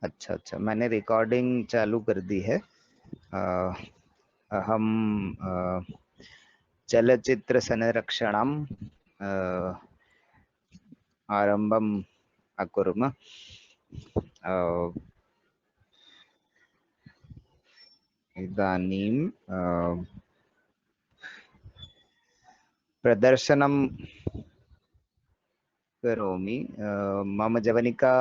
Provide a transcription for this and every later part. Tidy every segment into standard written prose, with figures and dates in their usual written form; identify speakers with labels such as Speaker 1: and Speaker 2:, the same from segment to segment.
Speaker 1: अच्छा अच्छा, मैंने रिकॉर्डिंग चालू कर दी है। अ, हम चलचित्र संरक्षणम आरंभम अकुर्म। इदानीं प्रदर्शनं करोमि। मम जवनिका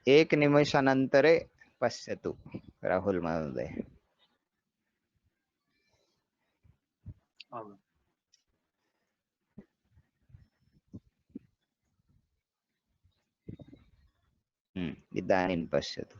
Speaker 1: एक निमेषानन्तरे पश्यतु राहुल महोदय।
Speaker 2: आम्।
Speaker 1: इदानीं पश्यतु।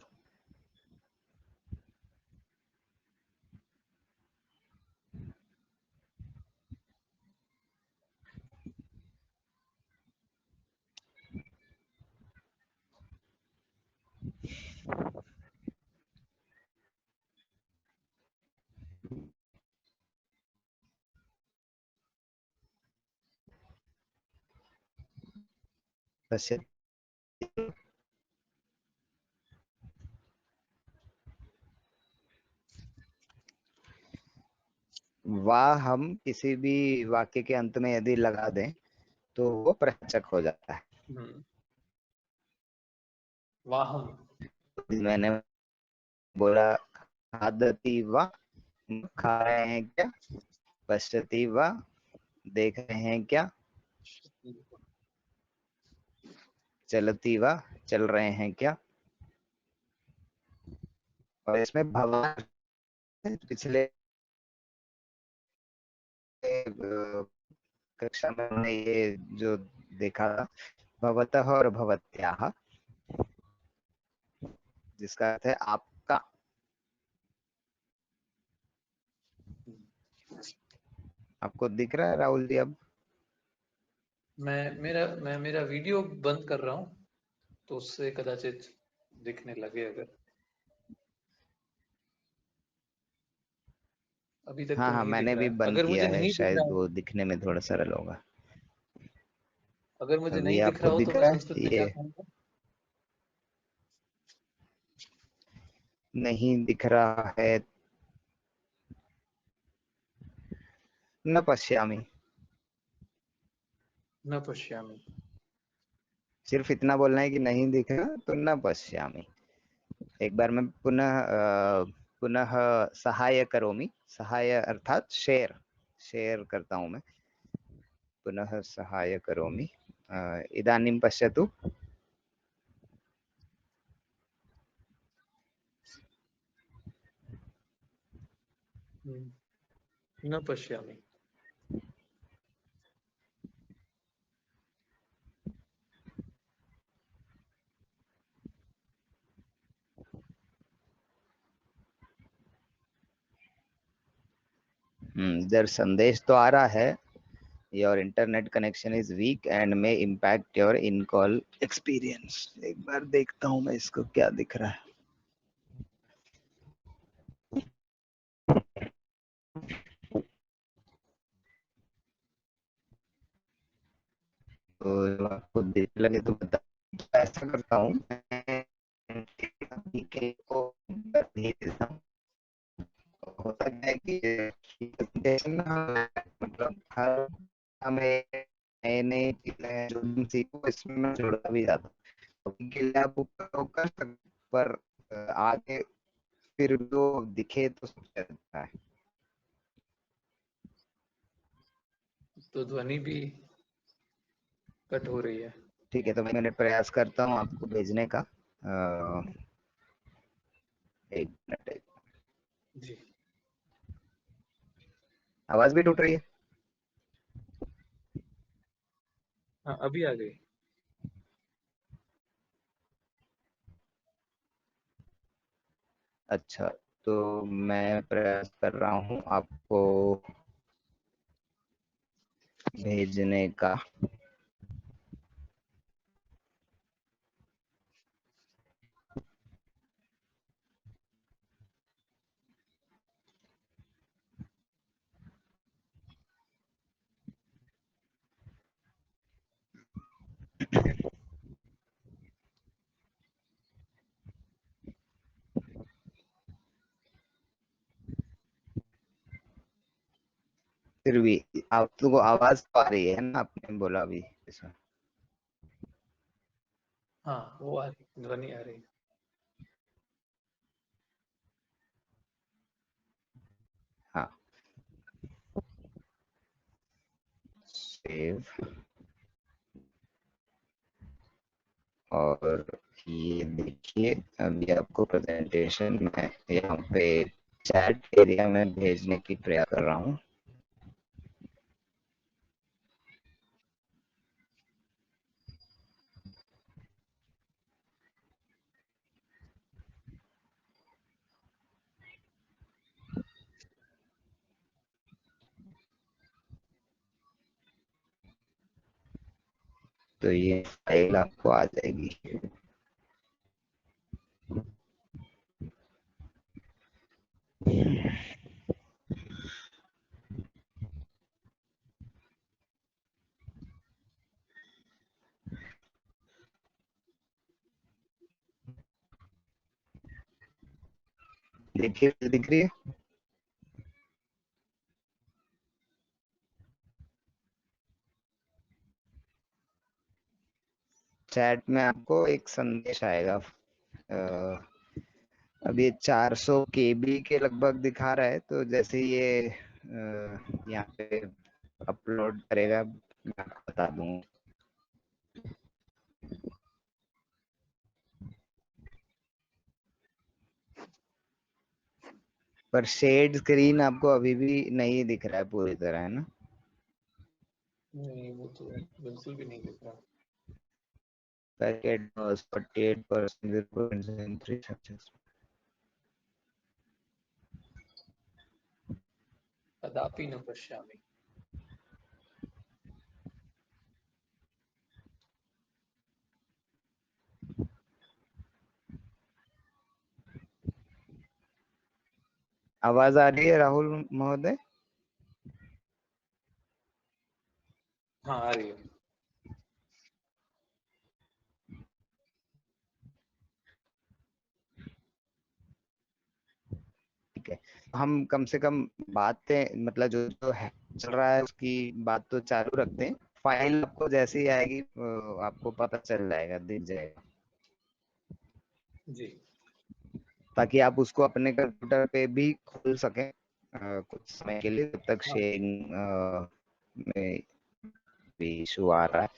Speaker 1: पश्यतु। वाह हम किसी भी वाक्य के अंत में यदि लगा दें तो वो प्रश्नवाचक हो जाता है।
Speaker 2: वाहम।
Speaker 1: मैंने बोला खादति वा, खा रहे हैं क्या? पश्यति वा, देख रहे हैं क्या? चलती वा, चल रहे हैं क्या? और इसमें भवान पिछले कक्षा में हमने ये जो देखा था, भवतः और भवत्याः, जिसका अर्थ है आपका। आपको दिख रहा है राहुल जी अब?
Speaker 2: मैं मेरा वीडियो बंद कर रहा हूँ, तो उससे कदाचित दिखने लगे। अगर अभी तक
Speaker 1: हाँ
Speaker 2: तो
Speaker 1: हाँ,
Speaker 2: नहीं दिख
Speaker 1: मैंने
Speaker 2: रहा
Speaker 1: भी
Speaker 2: है।
Speaker 1: बंद
Speaker 2: अगर
Speaker 1: किया
Speaker 2: मुझे
Speaker 1: है,
Speaker 2: नहीं दिख रहा
Speaker 1: शायद
Speaker 2: है,
Speaker 1: वो दिखने में थोड़ा सरल होगा।
Speaker 2: अगर मुझे
Speaker 1: अभी
Speaker 2: नहीं दिख
Speaker 1: आपको
Speaker 2: रहा हो तो
Speaker 1: दिख
Speaker 2: मैं
Speaker 1: रहा
Speaker 2: संस्कृत
Speaker 1: है
Speaker 2: में क्या
Speaker 1: ये?
Speaker 2: कहूँगा?
Speaker 1: नहीं दिख रहा है। न पश्यामि।
Speaker 2: न पश्यामि।
Speaker 1: सिर्फ इतना बोलना है कि नहीं दिख रहा तो न पश्यामि। एक बार मैं पुनः सहाय करोमि। सहाय अर्थात शेयर, शेयर करता हूं मैं। पुनः सहाय करोमि। इदानीं पश्यतु।
Speaker 2: न पश्यामि।
Speaker 1: इधर संदेश तो आ रहा है, your internet connection is weak and may impact your in call experience. एक बार देखता हूं मैं इसको क्या दिख रहा है। तो आपको देख लगे तो बता। ऐसा करता हूँ मैं, को भेज देता हूँ। होता क्या है कि presentation ना, मतलब हर हमें नए नए चीजें जो भी सीखो इसमें मैं जुड़ा भी जाता हूँ। तो उनके लिए आप ऊपर कर सकते, पर आगे फिर जो दिखे तो सबसे अच्छा है।
Speaker 2: तो ध्वनि भी कट हो रही है।
Speaker 1: ठीक है, तो मैं प्रयास करता हूँ आपको भेजने का। एक मिनट।
Speaker 2: जी।
Speaker 1: आवाज भी टूट रही है?
Speaker 2: हाँ, अभी आ गई।
Speaker 1: अच्छा, तो मैं प्रयास कर रहा हूँ आपको भेजने का। फिर भी आप तो आवाज तो आ रही है ना, आपने बोला अभी इसमें।
Speaker 2: हाँ, वो आ रही, ध्वनि आ रही।
Speaker 1: हाँ, सेव। और ये देखिए, अभी आपको प्रेजेंटेशन में यहाँ पे चैट एरिया में भेजने की प्रयास कर रहा हूँ। तो ये फाइल आपको आ जाएगी। देखिए, दिख रही है। चैट में आपको एक संदेश आएगा। अब ये 400 केबी के लगभग दिखा रहा है, तो जैसे ये यहाँ पे अपलोड करेगा मैं आपको बता दूंगा। पर शेड स्क्रीन आपको अभी भी नहीं दिख रहा है पूरी तरह, है ना?
Speaker 2: नहीं, वो तो बिल्कुल भी नहीं दिख रहा।
Speaker 1: Packet 48%, 0.73 success.
Speaker 2: कदापि न पश्यामि।
Speaker 1: आवाज आ रही है राहुल महोदय?
Speaker 2: हाँ, आ रही है।
Speaker 1: ठीक है, हम कम से कम बातें, मतलब जो जो है चल रहा है उसकी बात तो चालू रखते हैं। फाइल आपको जैसे ही आएगी आपको पता चल जाएगा, दिख जाएगा,
Speaker 2: जी।
Speaker 1: ताकि आप उसको अपने कंप्यूटर पे भी खोल सकें कुछ समय के लिए, जब तक
Speaker 2: हाँ,
Speaker 1: शेयरिंग में भी इशू आ रहा है।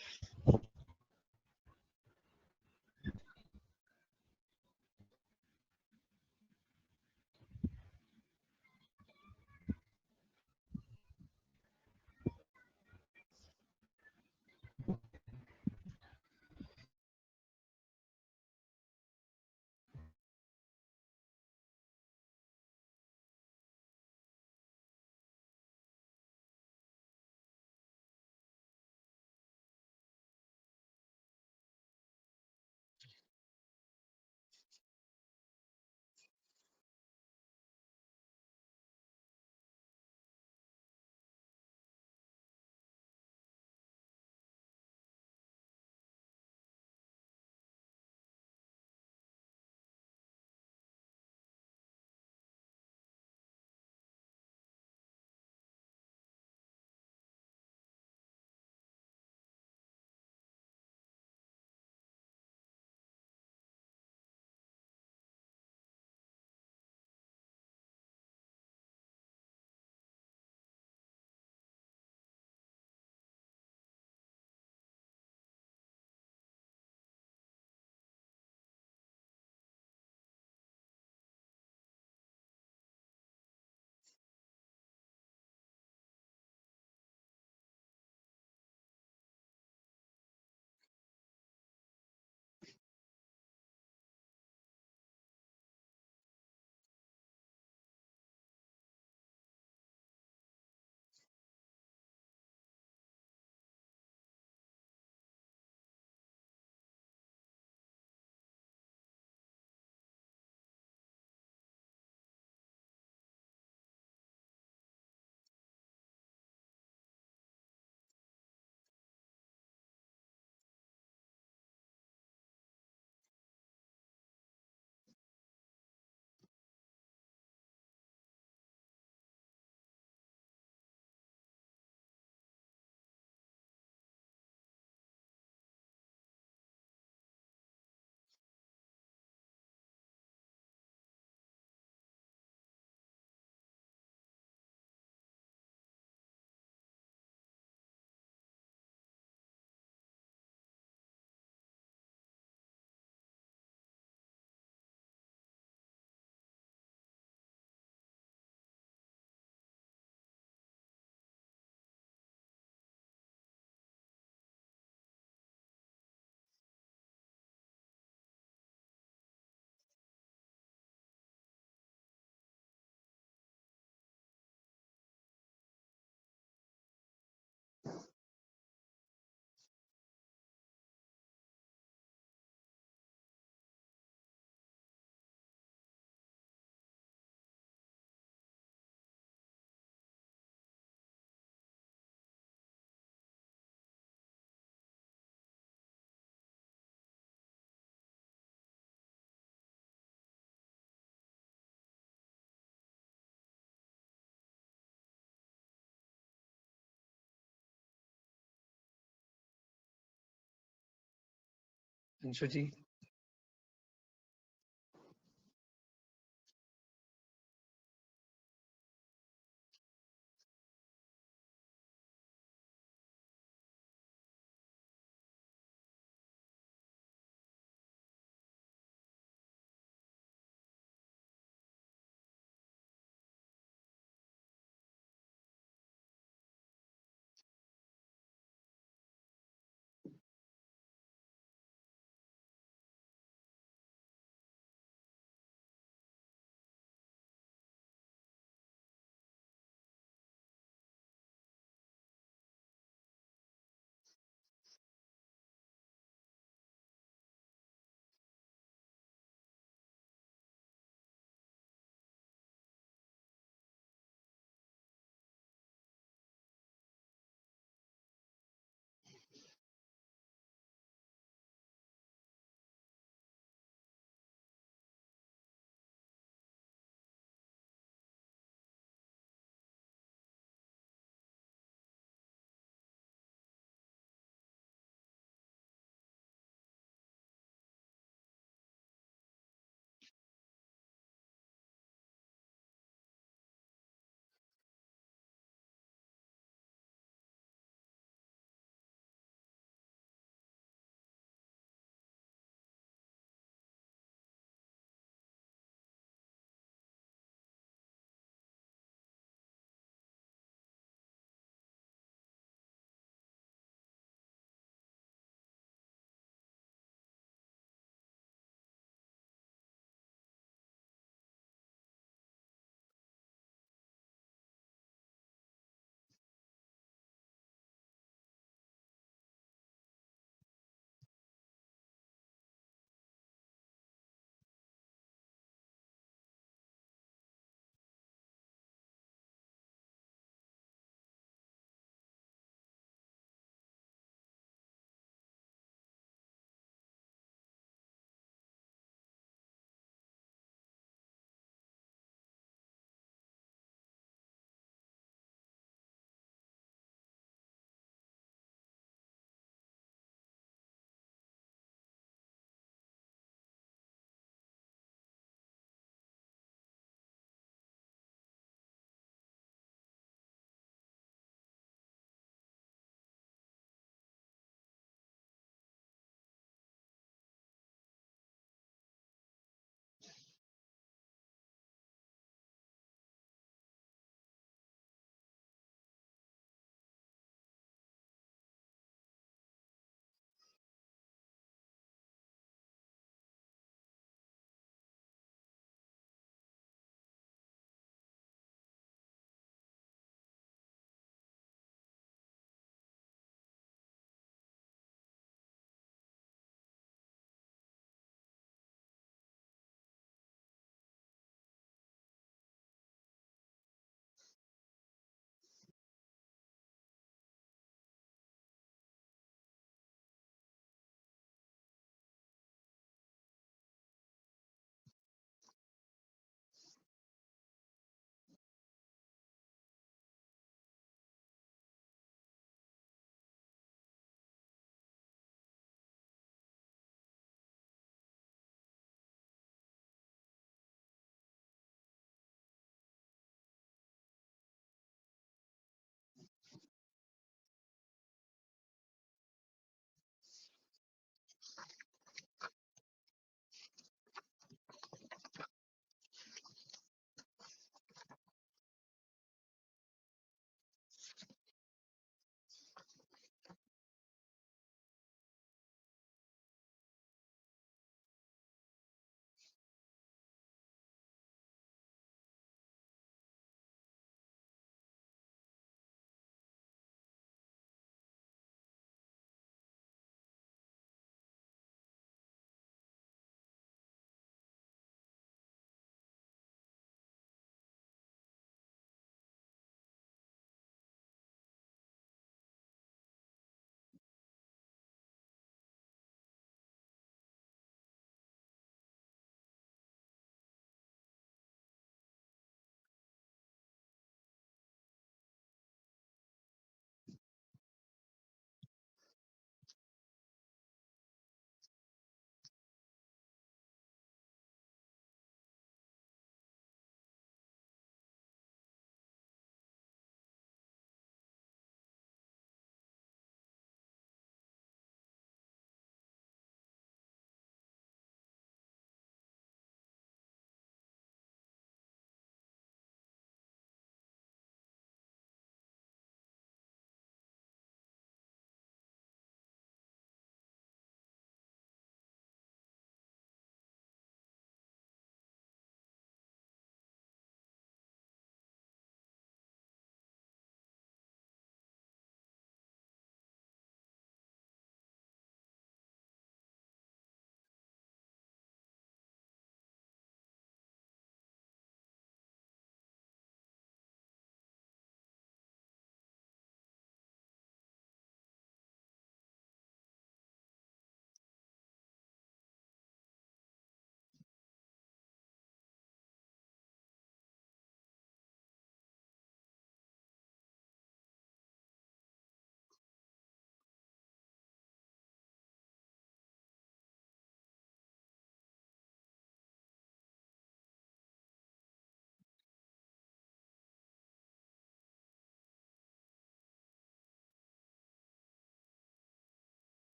Speaker 2: अंशु जी।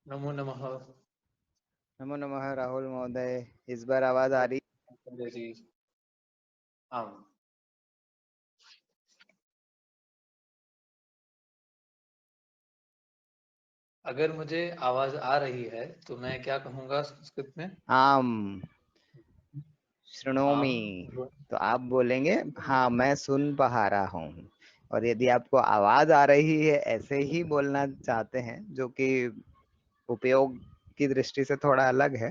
Speaker 2: नमो नमः।
Speaker 1: नमो नमः राहुल महोदय। इस बार आवाज आ रही?
Speaker 2: संजय जी। आम। अगर मुझे आवाज आ रही है तो मैं क्या कहूँगा संस्कृत में?
Speaker 1: आम
Speaker 2: आम।
Speaker 1: शृणोमि। तो आप बोलेंगे हाँ मैं सुन पा रहा हूँ। और यदि आपको आवाज आ रही है ऐसे ही बोलना चाहते हैं, जो कि उपयोग की दृष्टि से थोड़ा अलग है,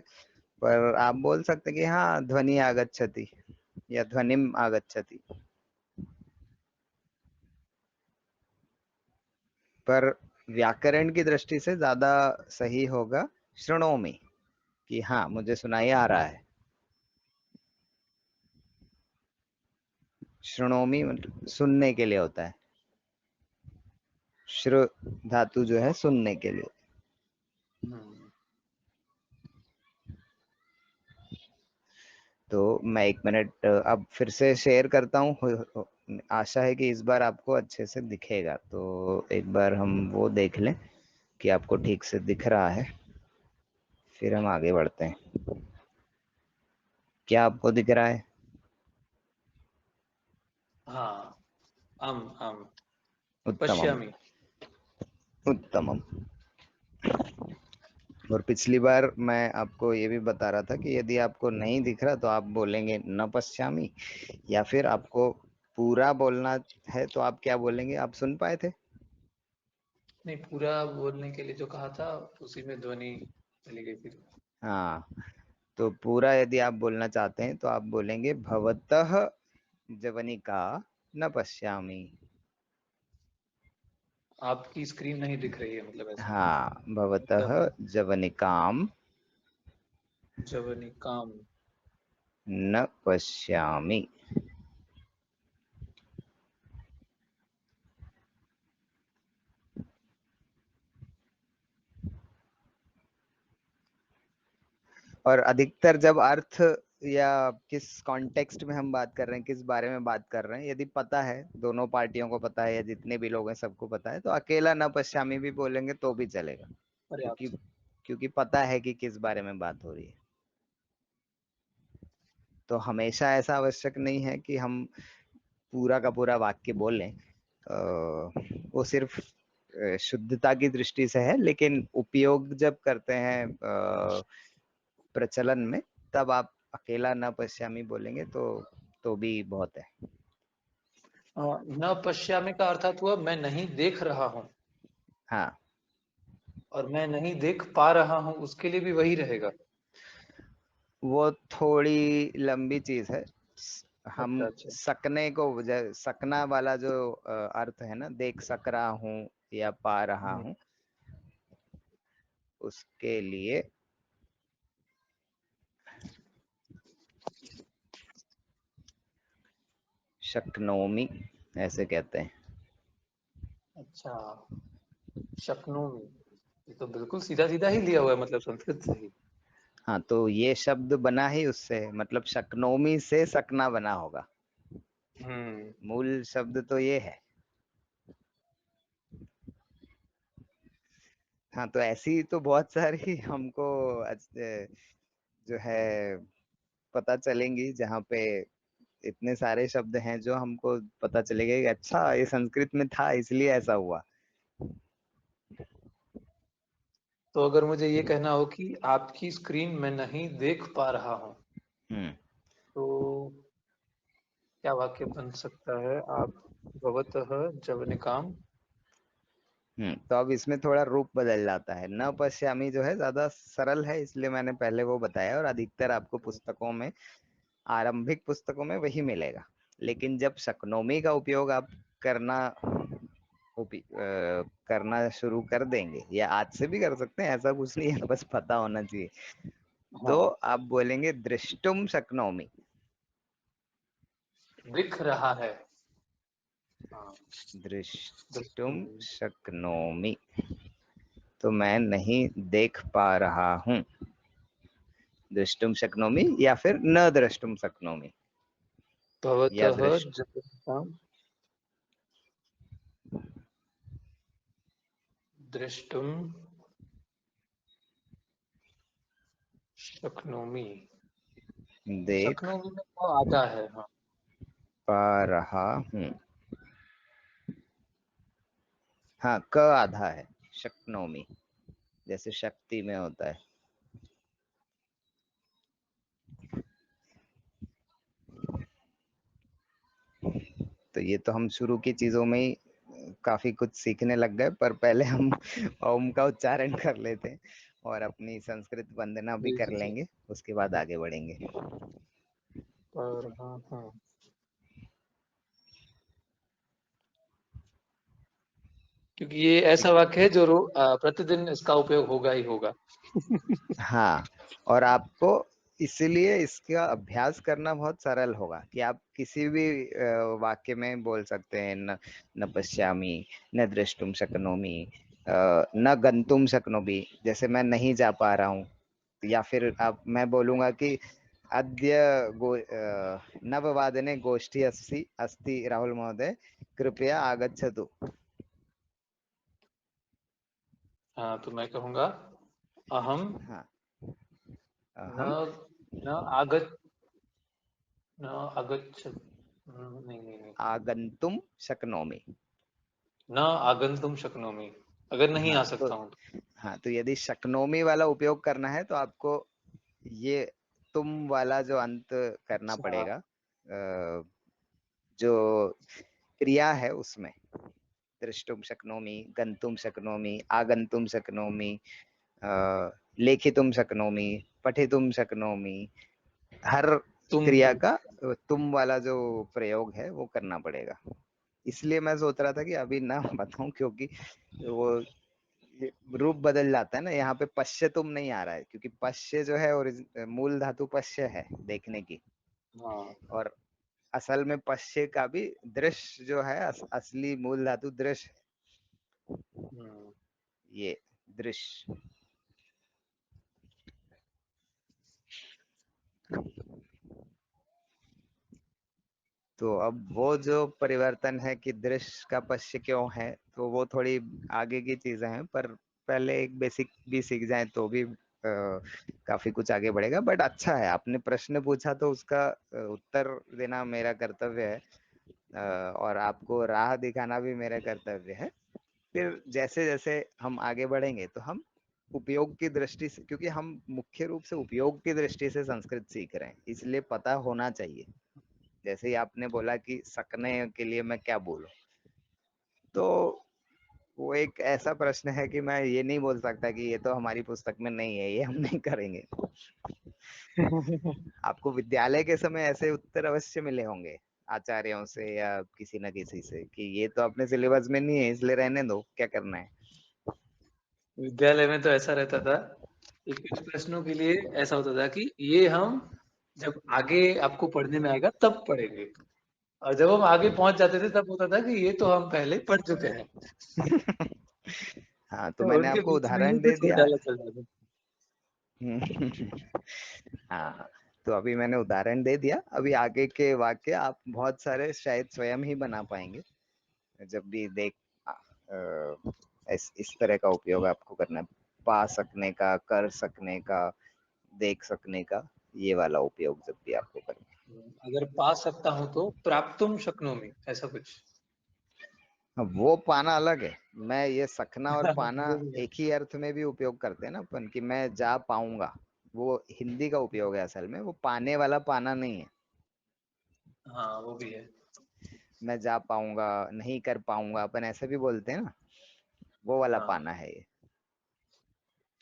Speaker 1: पर आप बोल सकते हैं कि हाँ ध्वनि आगच्छति या ध्वनिम आगच्छति। पर व्याकरण की दृष्टि से ज्यादा सही होगा शृणोमि, कि हाँ मुझे सुनाई आ रहा है। शृणोमि मतलब सुनने के लिए होता है। श्रु धातु जो है सुनने के लिए।
Speaker 2: हम्म।
Speaker 1: तो मैं 1 मिनट अब फिर से शेयर करता हूँ। आशा है कि इस बार आपको अच्छे से दिखेगा। तो एक बार हम वो देख लें कि आपको ठीक से दिख रहा है, फिर हम आगे बढ़ते हैं। क्या आपको दिख रहा है?
Speaker 2: हाँ। आम आम।
Speaker 1: उत्तमम।
Speaker 2: पश्यामि।
Speaker 1: उत्तमम। और पिछली बार मैं आपको ये भी बता रहा था कि यदि आपको नहीं दिख रहा तो आप बोलेंगे न पश्यामि, या फिर आपको पूरा बोलना है तो आप क्या बोलेंगे? आप सुन पाए थे?
Speaker 2: नहीं, पूरा बोलने के लिए जो कहा था उसी में ध्वनि चली गई फिर।
Speaker 1: हाँ, तो पूरा यदि आप बोलना चाहते हैं तो आप बोलेंगे भवतः जवनिका न पश्यामि।
Speaker 2: आपकी स्क्रीन नहीं दिख रही है, मतलब ऐसा?
Speaker 1: हाँ, भवतः
Speaker 2: मतलब
Speaker 1: जवनिकाम
Speaker 2: जवनिकाम।
Speaker 1: न पश्यामि। और अधिकतर जब अर्थ या किस कॉन्टेक्स्ट में हम बात कर रहे हैं, किस बारे में बात कर रहे हैं, यदि पता है, दोनों पार्टियों को पता है या जितने भी लोग हैं सबको पता है, तो अकेला न पश्यामि भी बोलेंगे तो भी चलेगा। क्योंकि
Speaker 2: पर्याप्त।
Speaker 1: क्योंकि पता है कि किस बारे में बात हो रही है। तो हमेशा ऐसा आवश्यक नहीं है कि हम पूरा का पूरा वाक्य बोलें। वो सिर्फ शुद्धता की दृष्टि से है, लेकिन उपयोग जब करते हैं प्रचलन में, तब आप अकेला न पश्यामी बोलेंगे तो भी बहुत है।
Speaker 2: न पश्यामि का अर्थात हुआ मैं नहीं देख रहा हूँ,
Speaker 1: हाँ,
Speaker 2: और मैं नहीं देख पा रहा हूँ उसके लिए भी वही रहेगा।
Speaker 1: वो थोड़ी लंबी चीज है। हम
Speaker 2: अच्छा अच्छा।
Speaker 1: सकने को सकना वाला जो अर्थ है ना, देख सक रहा हूँ या पा रहा
Speaker 2: हम्म।
Speaker 1: हूँ, उसके लिए शक्नोमी ऐसे कहते हैं।
Speaker 2: अच्छा। शक्नोमी, ये तो बिल्कुल सीधा सीधा ही लिया हुआ है, मतलब संस्कृत से ही।
Speaker 1: हाँ, तो ये शब्द बना ही उससे, मतलब शक्नोमी से सकना बना होगा।
Speaker 2: हम्म।
Speaker 1: मूल शब्द तो ये है। हाँ, तो ऐसी तो बहुत सारी हमको जो है पता चलेंगी, जहाँ पे इतने सारे शब्द हैं जो हमको पता चलेगा कि अच्छा ये संस्कृत में था इसलिए ऐसा हुआ।
Speaker 2: तो अगर मुझे ये कहना हो कि आपकी स्क्रीन मैं नहीं देख पा रहा हूँ,
Speaker 1: हम्म।
Speaker 2: तो क्या वाक्य बन सकता है? आप भवतः जवनिकाम।
Speaker 1: तो अब इसमें थोड़ा रूप बदल जाता है। न पश्यामी जो है ज्यादा सरल है, इसलिए मैंने पहले वो बताया, और अधिकतर आपको पुस्तकों में, आरंभिक पुस्तकों में वही मिलेगा। लेकिन जब शक्नोमी का उपयोग आप करना करना शुरू कर देंगे, या आज से भी कर सकते हैं, ऐसा कुछ नहीं है, बस पता होना चाहिए, तो
Speaker 2: हाँ।
Speaker 1: आप बोलेंगे दृष्टुम शक्नोमी।
Speaker 2: दिख रहा है। हाँ।
Speaker 1: दृष्टुम
Speaker 2: दृष्टुम।
Speaker 1: शक्नोमी, तो मैं नहीं देख पा रहा हूँ। दृष्टुम शक्नोमी या फिर न द्रष्टुम शक्नोमी, या
Speaker 2: भवतः
Speaker 1: दृष्ट
Speaker 2: जवनिकाम दृष्टुम शक्नोमी।
Speaker 1: देख
Speaker 2: शक्नोमी में तो आधा है, हाँ।
Speaker 1: पा रहा हूँ। हाँ, क आधा है, शक्नोमी, जैसे शक्ति में होता है। तो ये तो हम शुरू की चीजों में ही काफी कुछ सीखने लग गए, पर पहले हम ओम का उच्चारण कर लेते हैं और अपनी संस्कृत वंदना भी
Speaker 2: जी
Speaker 1: कर
Speaker 2: जी जी।
Speaker 1: लेंगे, उसके बाद आगे बढ़ेंगे।
Speaker 2: पर हाँ हाँ। क्योंकि ये ऐसा वाक्य है जो प्रतिदिन इसका उपयोग होगा ही होगा।
Speaker 1: हाँ, और आपको इसीलिए इसका अभ्यास करना बहुत सरल होगा कि आप किसी भी वाक्य में बोल सकते हैं, न न पश्यामि, न द्रष्टुम शक्नोमि, न गंतुम शक्नोमि, जैसे मैं नहीं जा पा रहा हूँ। या फिर आप मैं बोलूंगा कि अद्य नववादने गोष्ठी अस्ति अस्ति राहुल महोदय, कृपया आगच्छतु।
Speaker 2: हाँ, तो मैं कहूँगा अहम
Speaker 1: हाँ,
Speaker 2: न
Speaker 1: हम
Speaker 2: न आगत न आगच्छ नहीं नहीं नहीं।
Speaker 1: आगंतुम शक्नोमि।
Speaker 2: न आगंतुम शक्नोमी, अगर नहीं
Speaker 1: हाँ
Speaker 2: आ
Speaker 1: तो
Speaker 2: सकता हूँ तो।
Speaker 1: हाँ, तो यदि शक्नोमी वाला उपयोग करना है तो आपको ये तुम वाला जो अंत करना
Speaker 2: अच्छा।
Speaker 1: पड़ेगा, जो क्रिया है उसमें, दृष्टुम शक्नोमि, गंतुम शक्नोमि, आगंतुम शक्नोमि, लेखितुम शक्नोमि, पठितुम शक्नोमि, हर क्रिया
Speaker 2: तुम।
Speaker 1: का तुम वाला जो प्रयोग है वो करना पड़ेगा। इसलिए मैं सोच रहा था कि अभी ना बताऊं, क्योंकि वो ये रूप बदल जाता है ना, यहाँ पे पश्य तुम नहीं आ रहा है, क्योंकि पश्य जो है और मूल धातु पश्य है, देखने की।
Speaker 2: हाँ।
Speaker 1: और असल में पश्य का भी दृश्य जो है, असली मूल धातु दृश्य है,
Speaker 2: हम्म।
Speaker 1: ये दृश्य। तो अब वो जो परिवर्तन है कि दृश्य का पश्य क्यों है, तो वो थोड़ी आगे की चीजें हैं, पर पहले एक बेसिक भी सीख जाए तो भी काफी कुछ आगे बढ़ेगा। बट अच्छा है, आपने प्रश्न पूछा तो उसका उत्तर देना मेरा कर्तव्य है, और आपको राह दिखाना भी मेरा कर्तव्य है। फिर जैसे जैसे हम आगे बढ़ेंगे तो हम उपयोग की दृष्टि से, क्योंकि हम मुख्य रूप से उपयोग की दृष्टि से संस्कृत सीख रहे हैं, इसलिए पता होना चाहिए। जैसे ही आपने बोला कि सकने के लिए मैं क्या बोलूं, तो वो एक ऐसा प्रश्न है कि मैं ये नहीं बोल सकता कि ये तो हमारी पुस्तक में नहीं है, ये हम नहीं करेंगे। आपको विद्यालय के समय ऐसे उत्तर अवश्य मिले होंगे आचार्यों से या किसी न किसी से कि ये तो अपने सिलेबस में नहीं है, इसलिए रहने दो, क्या करना है।
Speaker 2: विद्यालय में तो ऐसा रहता था कि कुछ प्रश्नों के लिए ऐसा होता था कि ये हम जब आगे आपको पढ़ने में आएगा तब पढ़ेंगे, और जब हम आगे पहुंच जाते थे तब होता था कि ये तो हम पहले पढ़ चुके हैं।
Speaker 1: हाँ, तो
Speaker 2: तो
Speaker 1: मैंने
Speaker 2: उनके
Speaker 1: आपको
Speaker 2: बीच में ही
Speaker 1: उदाहरण दे
Speaker 2: कुछ
Speaker 1: दिया।
Speaker 2: घोटाला चल रहा था।
Speaker 1: हाँ, तो अभी मैंने उदाहरण दे दिया, अभी आगे के वाक्य आप बहुत सारे शायद स्वयं ही बना पाएंगे, जब भी देख इस तरह का उपयोग आपको करना है, पा सकने का, कर सकने का, देख सकने का, ये वाला उपयोग जब भी आपको करना है।
Speaker 2: अगर पा सकता हूं तो प्राप्तुम शक्नोमी, ऐसा कुछ।
Speaker 1: हाँ, वो पाना अलग है। मैं ये सकना और पाना
Speaker 2: वो भी है।
Speaker 1: एक ही अर्थ में भी उपयोग करते हैं ना अपन, कि मैं जा पाऊंगा, वो हिंदी का उपयोग है, असल में वो पाने वाला पाना नहीं है।
Speaker 2: हाँ, वो भी है।
Speaker 1: मैं जा पाऊंगा, नहीं कर पाऊंगा, अपन ऐसे भी बोलते हैं ना, वो वाला
Speaker 2: हाँ,
Speaker 1: पाना है ये।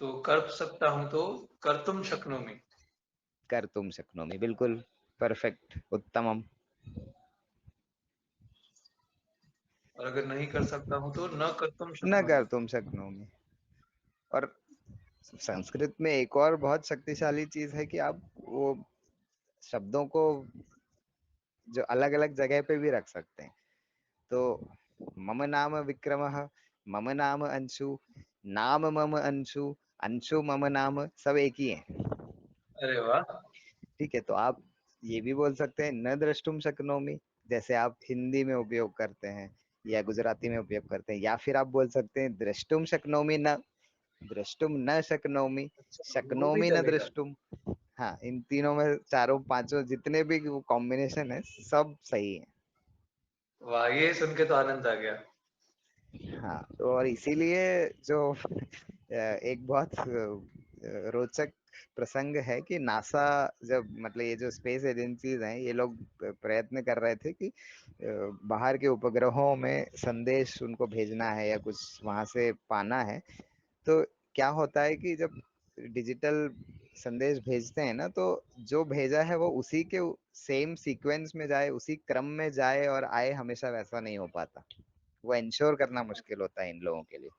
Speaker 2: तो कर सकता हूं तो कर्तुम शक्नोमी।
Speaker 1: कर तुम शक्नोमी, बिल्कुल परफेक्ट, उत्तमम।
Speaker 2: और अगर नहीं कर सकता हूं तो न कर्तुम
Speaker 1: न कर
Speaker 2: शक्नोमी।
Speaker 1: तुम शक्नोमी। और संस्कृत में एक और बहुत शक्तिशाली चीज है कि आप वो शब्दों को जो अलग अलग जगह पे भी रख सकते हैं। तो मम नाम विक्रमः, मम नाम अंशु, नाम मम अंशु, अंशु मम नाम, सब एक ही है।
Speaker 2: अरे वाह।
Speaker 1: ठीक है, तो आप ये भी बोल सकते हैं न द्रष्टुम शक्नोमी, जैसे आप हिंदी में उपयोग करते हैं या गुजराती में उपयोग करते हैं, या फिर आप बोल सकते हैं दृष्टुम शक्नोमी न, दृष्टुम न शक्नोमि,
Speaker 2: अच्छा, वो भी
Speaker 1: शक्नोमि न
Speaker 2: चलेगा।
Speaker 1: दृष्टुम। हाँ, इन तीनों में चारों पांचों जितने भी कॉम्बिनेशन है सब सही है।
Speaker 2: वाह! ये सुन के तो आनंद आ गया।
Speaker 1: हाँ, तो और इसीलिए जो एक बहुत रोचक प्रसंग है कि नासा जब मतलब ये जो स्पेस एजेंसीज हैं ये लोग प्रयत्न कर रहे थे कि बाहर के उपग्रहों में संदेश उनको भेजना है या कुछ वहां से पाना है। तो क्या होता है कि जब डिजिटल संदेश भेजते हैं ना तो जो भेजा है वो उसी के सेम सीक्वेंस में जाए, उसी क्रम में जाए और आए, हमेशा वैसा नहीं हो पाता। वो इंश्योर करना मुश्किल होता है इन लोगों के लिए,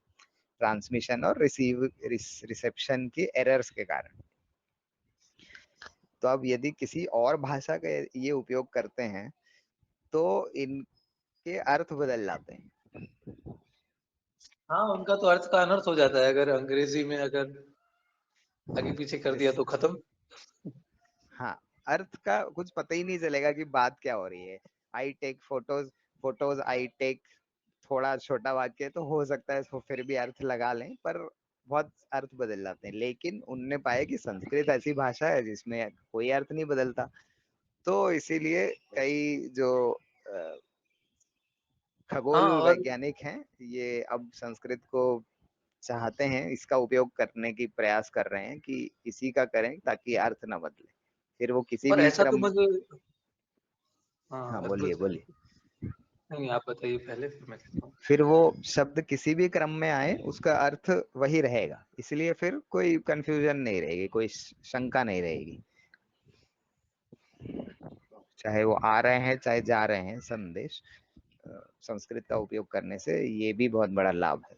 Speaker 1: ट्रांसमिशन और रिसेप्शन की एरर्स के कारण। तो अब यदि किसी और भाषा का ये उपयोग करते हैं तो इनके अर्थ बदल जाते हैं।
Speaker 2: हाँ, उनका तो अर्थ का अनर्थ हो जाता है, अगर अंग्रेजी में अगर आगे पीछे कर दिया
Speaker 1: जिस
Speaker 2: तो खत्म।
Speaker 1: हाँ, अर्थ का कुछ पता ही नहीं चलेगा कि बात क्या हो रही है। I take photos, photos I take, थोड़ा छोटा वाक्य तो हो सकता है इसको फिर भी अर्थ लगा लें, पर बहुत अर्थ बदल जाते हैं। लेकिन उनने पाया कि संस्कृत ऐसी भाषा है जिसमें कोई अर्थ नहीं बदलता। तो इसीलिए कई जो खगोल
Speaker 2: हाँ, और
Speaker 1: वैज्ञानिक हैं ये अब संस्कृत को चाहते हैं, इसका उपयोग करने की प्रयास कर रहे हैं कि इसी का करें ताकि अर्थ ना बदले। फिर वो किसी
Speaker 2: और
Speaker 1: भी
Speaker 2: ऐसा तो
Speaker 1: क्रम।
Speaker 2: मुझे हाँ,
Speaker 1: हाँ, बोलिए
Speaker 2: अद्भुत है।
Speaker 1: बोलिए।
Speaker 2: नहीं, आप बताइए पहले फिर मैं कहता हूँ।
Speaker 1: फिर वो शब्द किसी भी क्रम में आए उसका अर्थ वही रहेगा, इसलिए फिर कोई कंफ्यूजन नहीं रहेगी, कोई शंका नहीं रहेगी। चाहे वो आ रहे हैं चाहे जा रहे हैं संदेश, संस्कृत का उपयोग करने से ये भी बहुत बड़ा लाभ है।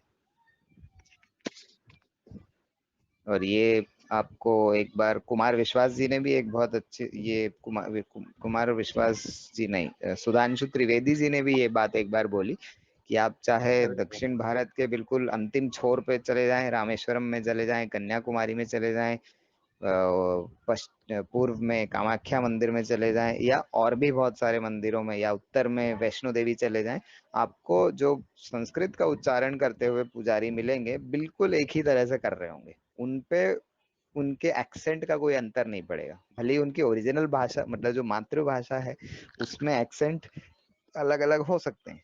Speaker 1: और ये आपको एक बार कुमार विश्वास जी ने भी एक बहुत अच्छी, ये कुमार विश्वास जी नहीं, सुधांशु त्रिवेदी जी ने भी ये बात एक बार बोली कि आप चाहे
Speaker 2: अरे वाह!
Speaker 1: दक्षिण भारत के बिल्कुल अंतिम छोर पे चले जाएं, रामेश्वरम में चले जाएं, कन्याकुमारी में चले जाएं, पूर्व में कामाख्या मंदिर में चले जाएं, या और भी बहुत सारे मंदिरों में, या उत्तर में वैष्णो देवी चले जाएं, आपको जो संस्कृत का उच्चारण करते हुए पुजारी मिलेंगे बिल्कुल एक ही तरह से कर रहे होंगे। उनपे उनके एक्सेंट का कोई अंतर नहीं पड़ेगा, भले ही उनकी ओरिजिनल भाषा मतलब जो मातृभाषा है उसमें एक्सेंट अलग अलग हो सकते हैं।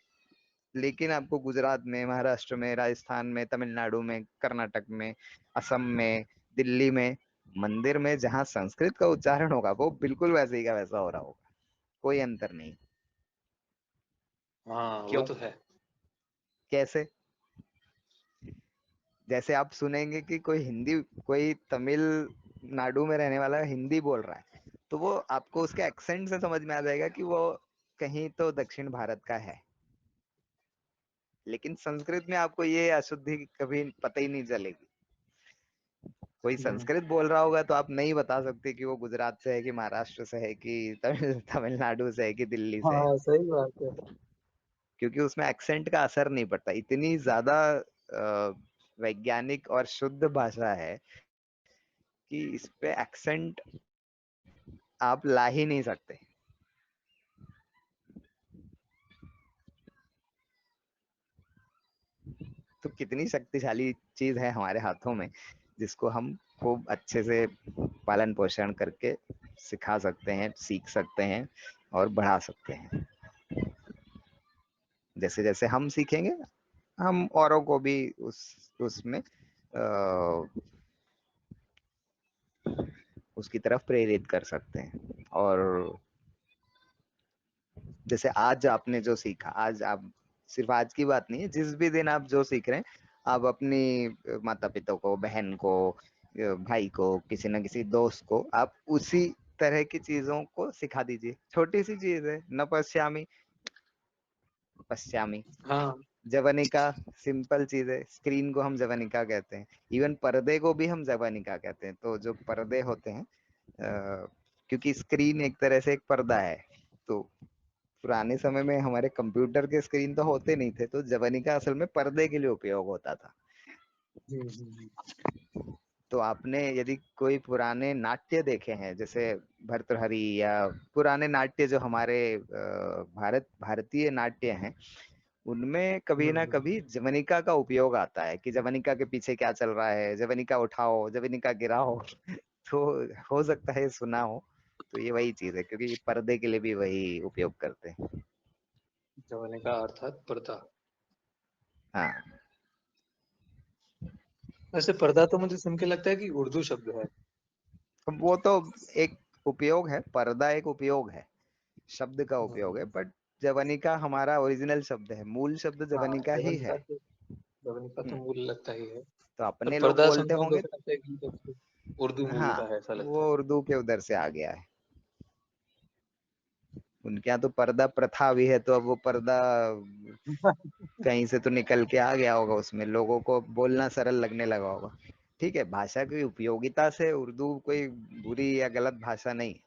Speaker 1: लेकिन आपको गुजरात में, महाराष्ट्र में, राजस्थान में, तमिलनाडु में, कर्नाटक में, असम में, दिल्ली में मंदिर में जहाँ संस्कृत का उच्चारण होगा वो बिल्कुल वैसे ही का वैसा हो रहा होगा, कोई अंतर नहीं।
Speaker 2: हाँ, वो
Speaker 1: क्यों?
Speaker 2: तो है।
Speaker 1: कैसे? जैसे आप सुनेंगे कि कोई हिंदी, कोई तमिलनाडु में रहने वाला हिंदी बोल रहा है तो वो आपको उसके एक्सेंट से समझ में आ जाएगा कि वो कहीं तो दक्षिण भारत का है। लेकिन संस्कृत में आपको ये अशुद्धि कभी पता ही नहीं चलेगी। कोई
Speaker 2: हुँ।
Speaker 1: संस्कृत बोल रहा होगा तो आप नहीं बता सकते कि वो गुजरात से है कि महाराष्ट्र से है कि तमिलनाडु से है कि दिल्ली से है,
Speaker 2: हाँ, सही बात है।
Speaker 1: क्योंकि उसमें एक्सेंट का असर नहीं पड़ता। इतनी ज्यादा वैज्ञानिक और शुद्ध भाषा है कि इस पे एक्सेंट आप ला ही नहीं सकते। तो कितनी शक्तिशाली चीज है हमारे हाथों में, जिसको हम खूब अच्छे से पालन पोषण करके सिखा सकते हैं, सीख सकते हैं और बढ़ा सकते हैं। जैसे जैसे हम सीखेंगे हम औरों को भी उसमें उसकी तरफ प्रेरित कर सकते हैं। और जैसे आज आपने जो सीखा, आज आप सिर्फ आज की बात नहीं है, जिस भी दिन आप जो सीख रहे हैं, आप अपनी माता पिता को, बहन को, भाई को, किसी न किसी दोस्त को आप उसी तरह की चीजों को सिखा दीजिए। छोटी सी चीज है, न पश्यामी पश्यामी,
Speaker 2: हाँ,
Speaker 1: जवनिका, सिंपल चीज है। स्क्रीन को हम जवनिका कहते हैं, इवन पर्दे को भी हम जवनिका कहते हैं। तो जो पर्दे होते हैं, क्योंकि स्क्रीन एक तरह से एक पर्दा है, तो पुराने समय में हमारे कंप्यूटर के स्क्रीन तो होते नहीं थे, तो जवनिका असल में पर्दे के लिए उपयोग होता था।
Speaker 2: हुँ, हुँ, हुँ।
Speaker 1: तो आपने यदि कोई पुराने नाट्य देखे हैं, जैसे भर्तृहरि या पुराने नाट्य जो हमारे भारतीय नाट्य हैं, उनमें कभी ना कभी जवनिका का उपयोग आता है कि जवनिका के पीछे क्या चल रहा है, जवनिका उठाओ, जवनिका गिराओ। तो हो सकता है सुना हो। तो ये वही चीज है, क्योंकि पर्दे के लिए भी वही उपयोग करते हैं।
Speaker 2: जवनिका अर्थात पर्दा।
Speaker 1: हाँ,
Speaker 2: वैसे पर्दा तो मुझे सुन के लगता है कि उर्दू शब्द है।
Speaker 1: अब वो तो एक उपयोग है, पर्दा एक उपयोग है, शब्द का उपयोग है,
Speaker 2: हम्म,
Speaker 1: बट जवनिका हमारा ओरिजिनल शब्द है, मूल शब्द
Speaker 2: हाँ,
Speaker 1: जवनिका ही है।
Speaker 2: जवनिका तो
Speaker 1: हम्म,
Speaker 2: मूल लगता ही है।
Speaker 1: तो
Speaker 2: पर
Speaker 1: अपने लोग
Speaker 2: पर्दा
Speaker 1: बोलते
Speaker 2: सुनता हूँ तो
Speaker 1: होंगे।
Speaker 2: ऐसा लगता है कि मतलब उर्दू मूल
Speaker 1: हाँ,
Speaker 2: का है, ऐसा लगता
Speaker 1: वो
Speaker 2: है।
Speaker 1: उर्दू के उधर से आ गया है। उनके यहाँ तो पर्दा प्रथा भी है, तो अब वो पर्दा कहीं से तो निकल के आ गया होगा, उसमें लोगों को बोलना सरल लगने लगा होगा। ठीक है, भाषा की उपयोगिता से उर्दू कोई बुरी या गलत भाषा नहीं है।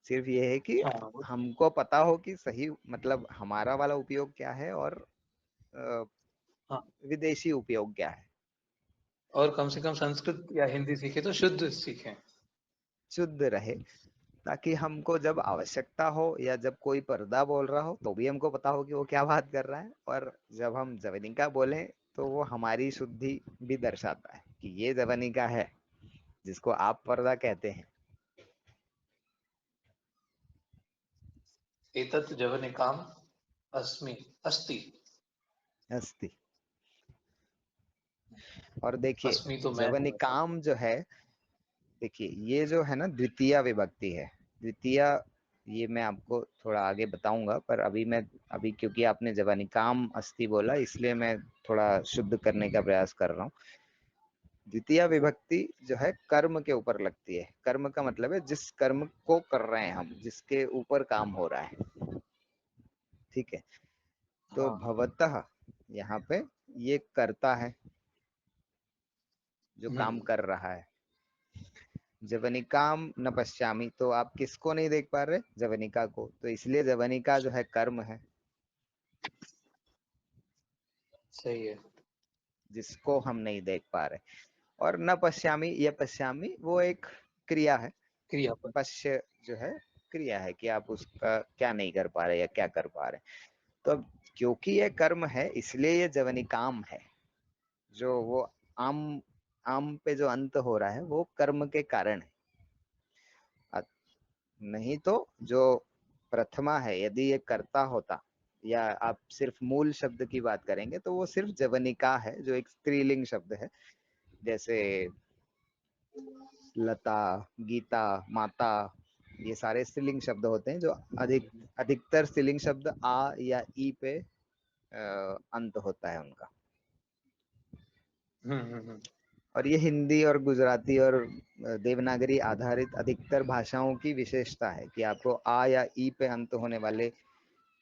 Speaker 1: सिर्फ ये है कि
Speaker 2: हाँ,
Speaker 1: हमको पता हो कि सही मतलब हमारा वाला उपयोग क्या है, और अ,
Speaker 2: हाँ,
Speaker 1: विदेशी उपयोग क्या है।
Speaker 2: और कम से कम संस्कृत या हिंदी सीखे तो शुद्ध सीखें।
Speaker 1: शुद्ध रहे, ताकि हमको जब आवश्यकता हो या जब कोई पर्दा बोल रहा हो तो भी हमको पता हो कि वो क्या बात कर रहा है, और जब हम जवनिका बोलें तो वो हमारी शुद्धि भी दर्शाता है कि ये जवनिका है जिसको आप पर्दा कहते हैं।
Speaker 2: एतत् जवनिकाम् अस्मि अस्ति।
Speaker 1: अस्ति। और देखिए,
Speaker 2: अस्मि तो मैं हूँ ऐसा।
Speaker 1: जवनिकाम जो है, देखिए ये जो है ना द्वितीय विभक्ति है। द्वितीय, ये मैं आपको थोड़ा आगे बताऊंगा, पर अभी क्योंकि आपने जवनिकाम अस्ति बोला, इसलिए मैं थोड़ा शुद्ध करने का प्रयास कर रहा हूँ। द्वितीय विभक्ति जो है कर्म के ऊपर लगती है। कर्म का मतलब है जिस कर्म को कर रहे हैं हम, जिसके ऊपर काम हो रहा है। ठीक है, तो
Speaker 2: हाँ।
Speaker 1: भवतः यहाँ पे ये कर्ता है जो काम
Speaker 2: हम्म।
Speaker 1: कर रहा है। जवनिकाम न पश्यामी, तो आप किसको नहीं देख पा रहे? जवनिका को, तो इसलिए जवनिका जो है कर्म है
Speaker 2: सही है।
Speaker 1: जिसको हम नहीं देख पा रहे। और न पश्यामी, यह पश्यामी वो एक क्रिया है।
Speaker 2: क्रियापद।
Speaker 1: पश्य जो है क्रिया है कि आप उसका क्या नहीं कर पा रहे या क्या कर पा रहे। तो अब क्योंकि ये कर्म है, इसलिए ये जवनिकाम है। जो वो आम आम पे जो अंत हो रहा है वो कर्म के कारण है। नहीं तो जो प्रथमा है, यदि ये कर्ता होता, या आप सिर्फ मूल शब्द की बात करेंगे तो वो सिर्फ जवनिका है, जो एक स्त्रीलिंग शब्द है। जैसे लता, गीता, माता, ये सारे स्त्रीलिंग शब्द होते हैं, जो अधिकतर स्त्रीलिंग शब्द आ या ई पे अंत होता है उनका।
Speaker 2: हम्म।
Speaker 1: और ये हिंदी और गुजराती और देवनागरी आधारित अधिकतर भाषाओं की विशेषता है कि आपको आ या ई पे अंत होने वाले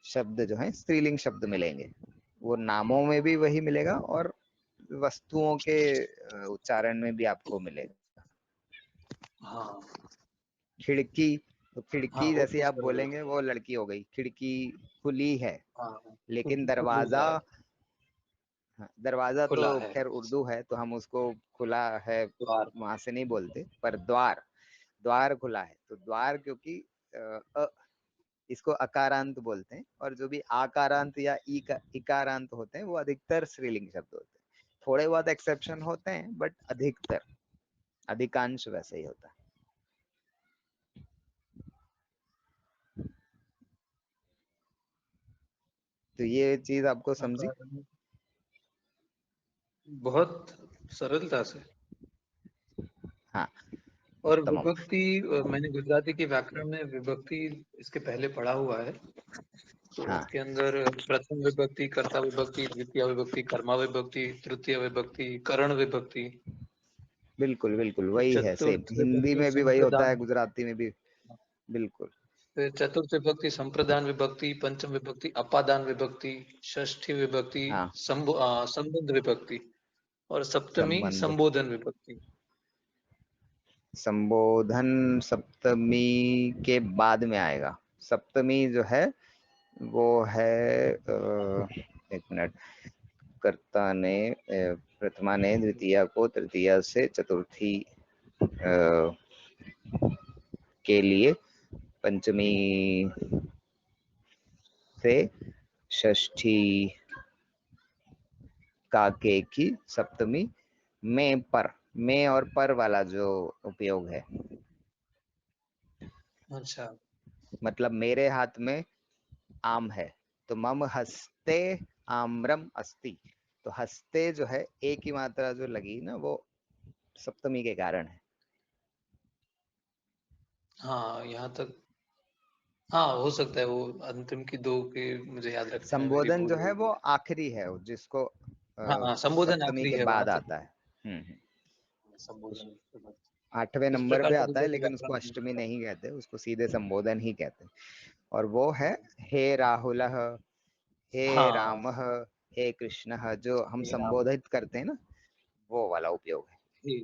Speaker 1: शब्द जो हैं स्त्रीलिंग शब्द मिलेंगे। वो नामों में भी वही मिलेगा, और वस्तुओं के उच्चारण में भी आपको मिलेगा।
Speaker 2: हाँ,
Speaker 1: खिड़की, तो
Speaker 2: हाँ,
Speaker 1: खिड़की
Speaker 2: वो
Speaker 1: जैसे
Speaker 2: तो
Speaker 1: आप
Speaker 2: स्पष्ट
Speaker 1: बोलेंगे
Speaker 2: है।
Speaker 1: वो लड़की हो गई, खिड़की खुली है।
Speaker 2: हाँ, हाँ,
Speaker 1: लेकिन
Speaker 2: क्योंकि
Speaker 1: दरवाजा,
Speaker 2: खुला है।
Speaker 1: हाँ, दरवाजा तो
Speaker 2: खुला है।
Speaker 1: खैर उर्दू है तो हम उसको खुला है
Speaker 2: द्वार।
Speaker 1: वहां से नहीं बोलते, पर द्वार, द्वार खुला है। तो द्वार क्योंकि अ, इसको अकारांत बोलते हैं, और जो भी आकारांत या इकारांत होते हैं वो अधिकतर स्त्रीलिंग शब्द होते हैं। थोड़े बहुत एक्सेप्शन होते हैं, बट अधिकतर, अधिकांश वैसे ही होता है। तो ये चीज आपको समझी?
Speaker 2: आकार में बहुत सरलता से।
Speaker 1: हाँ,
Speaker 2: और
Speaker 1: उत्तम।
Speaker 2: विभक्ति, मैंने गुजराती के व्याकरण में विभक्ति इसके पहले पढ़ा हुआ है। तो
Speaker 1: हाँ,
Speaker 2: उसके अंदर प्रथम विभक्ति, कर्ता विभक्ति, द्वितीय विभक्ति, कर्मा विभक्ति, तृतीय विभक्ति, करण विभक्ति,
Speaker 1: बिल्कुल बिल्कुल वही है, सेम
Speaker 2: चतुर्थ
Speaker 1: हिंदी
Speaker 2: विभक्ति
Speaker 1: में भी वही होता है,
Speaker 2: संप्रदान,
Speaker 1: गुजराती में भी। बिल्कुल।
Speaker 2: फिर चतुर्थ विभक्ति संप्रदान विभक्ति, पंचम विभक्ति अपादान विभक्ति, षष्ठी विभक्ति
Speaker 1: हाँ,
Speaker 2: संबंध विभक्ति, और सप्तमी
Speaker 1: संबंध,
Speaker 2: संबोधन विभक्ति।
Speaker 1: संबोधन सप्तमी के बाद में आएगा। सप्तमी जो है वो है एक मिनट, कर्ता ने प्रथमा ने द्वितीया को तृतीया से चतुर्थी के लिए, पंचमी से षष्ठी का के की सप्तमी में पर, में और पर वाला जो उपयोग है,
Speaker 2: अच्छा।
Speaker 1: मतलब मेरे हाथ में आम है तो मम हस्ते आम्रम अस्ति, तो हस्ते जो है एक ही मात्रा जो लगी ना वो सप्तमी के कारण है।
Speaker 2: हाँ, यहाँ तक हाँ हो सकता है, वो अंतिम की दो के मुझे याद रखने में मेरी
Speaker 1: संबोधन
Speaker 2: भूल
Speaker 1: जो
Speaker 2: हो
Speaker 1: है वो
Speaker 2: गई।
Speaker 1: आखिरी है जिसको
Speaker 2: हाँ हाँ, संबोधन
Speaker 1: सप्तमी
Speaker 2: आखिरी
Speaker 1: के
Speaker 2: है वहां
Speaker 1: बाद
Speaker 2: तो।
Speaker 1: आता है। हम्म। उस
Speaker 2: संबोधन के बाद।
Speaker 1: 8वें
Speaker 2: इस
Speaker 1: नंबर
Speaker 2: प्रकार
Speaker 1: पे
Speaker 2: तो
Speaker 1: आता
Speaker 2: मुझे
Speaker 1: है लेकिन उसको
Speaker 2: व्याकरण नहीं
Speaker 1: अष्टमी
Speaker 2: पता।
Speaker 1: नहीं कहते, उसको सीधे संबोधन ही कहते हैं। और वो है हे राहुल, हे
Speaker 2: हाँ।
Speaker 1: राम, हे कृष्ण, जो हम
Speaker 2: हे राम।
Speaker 1: संबोधित करते हैं ना, वो वाला उपयोग है।
Speaker 2: हे।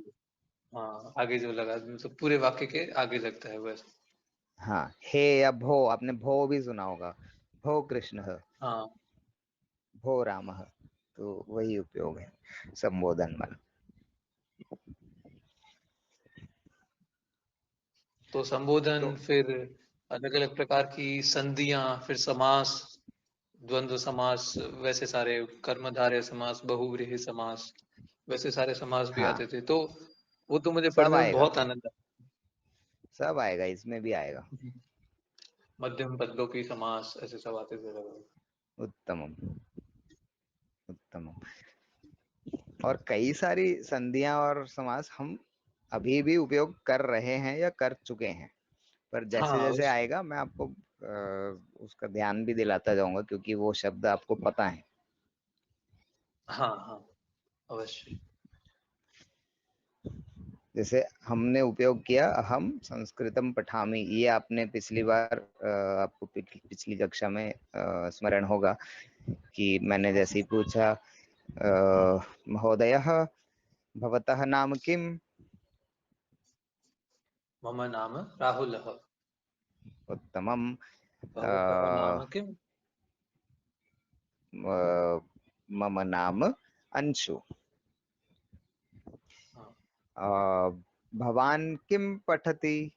Speaker 2: हाँ, आगे जो लगा मतलब पूरे वाक्य के आगे लगता है बस।
Speaker 1: हाँ, हे या भो, आपने भो भी सुना होगा, भो कृष्ण,
Speaker 2: हाँ,
Speaker 1: भो राम, तो वही उपयोग है संबोधन वाला।
Speaker 2: तो
Speaker 1: तो
Speaker 2: संबोधन फिर अलग अलग प्रकार की संधियां, फिर समास, द्वंद्व समास, वैसे सारे कर्मधारय समास, बहुव्रीहि समास, वैसे सारे समास भी
Speaker 1: हाँ,
Speaker 2: आते थे, तो वो तो मुझे
Speaker 1: सब
Speaker 2: पढ़ने में
Speaker 1: आएगा,
Speaker 2: बहुत आनंद
Speaker 1: सब आएगा, इसमें भी आएगा।
Speaker 2: आता। मध्यम पदों की समास ऐसे सब आते थे लगभग।
Speaker 1: उत्तमम, उत्तमम। और कई सारी संधियां और समास हम अभी भी उपयोग कर रहे हैं या कर चुके हैं, पर जैसे
Speaker 2: हाँ
Speaker 1: जैसे
Speaker 2: उस
Speaker 1: आएगा मैं आपको उसका ध्यान भी दिलाता जाऊंगा, क्योंकि वो शब्द आपको पता है।
Speaker 2: हाँ हाँ अवश्य।
Speaker 1: जैसे हमने उपयोग किया अहम संस्कृतम पठामि, ये आपने पिछली बार आपको पिछली कक्षा में स्मरण होगा कि मैंने जैसे ही पूछा महोदयः भवतः नाम किम,
Speaker 2: मम नाम राहुलः।
Speaker 1: उत्तमम।
Speaker 2: भवतः नाम किम?
Speaker 1: मम नाम अंशु।
Speaker 2: हाँ,
Speaker 1: भवान किम पठति,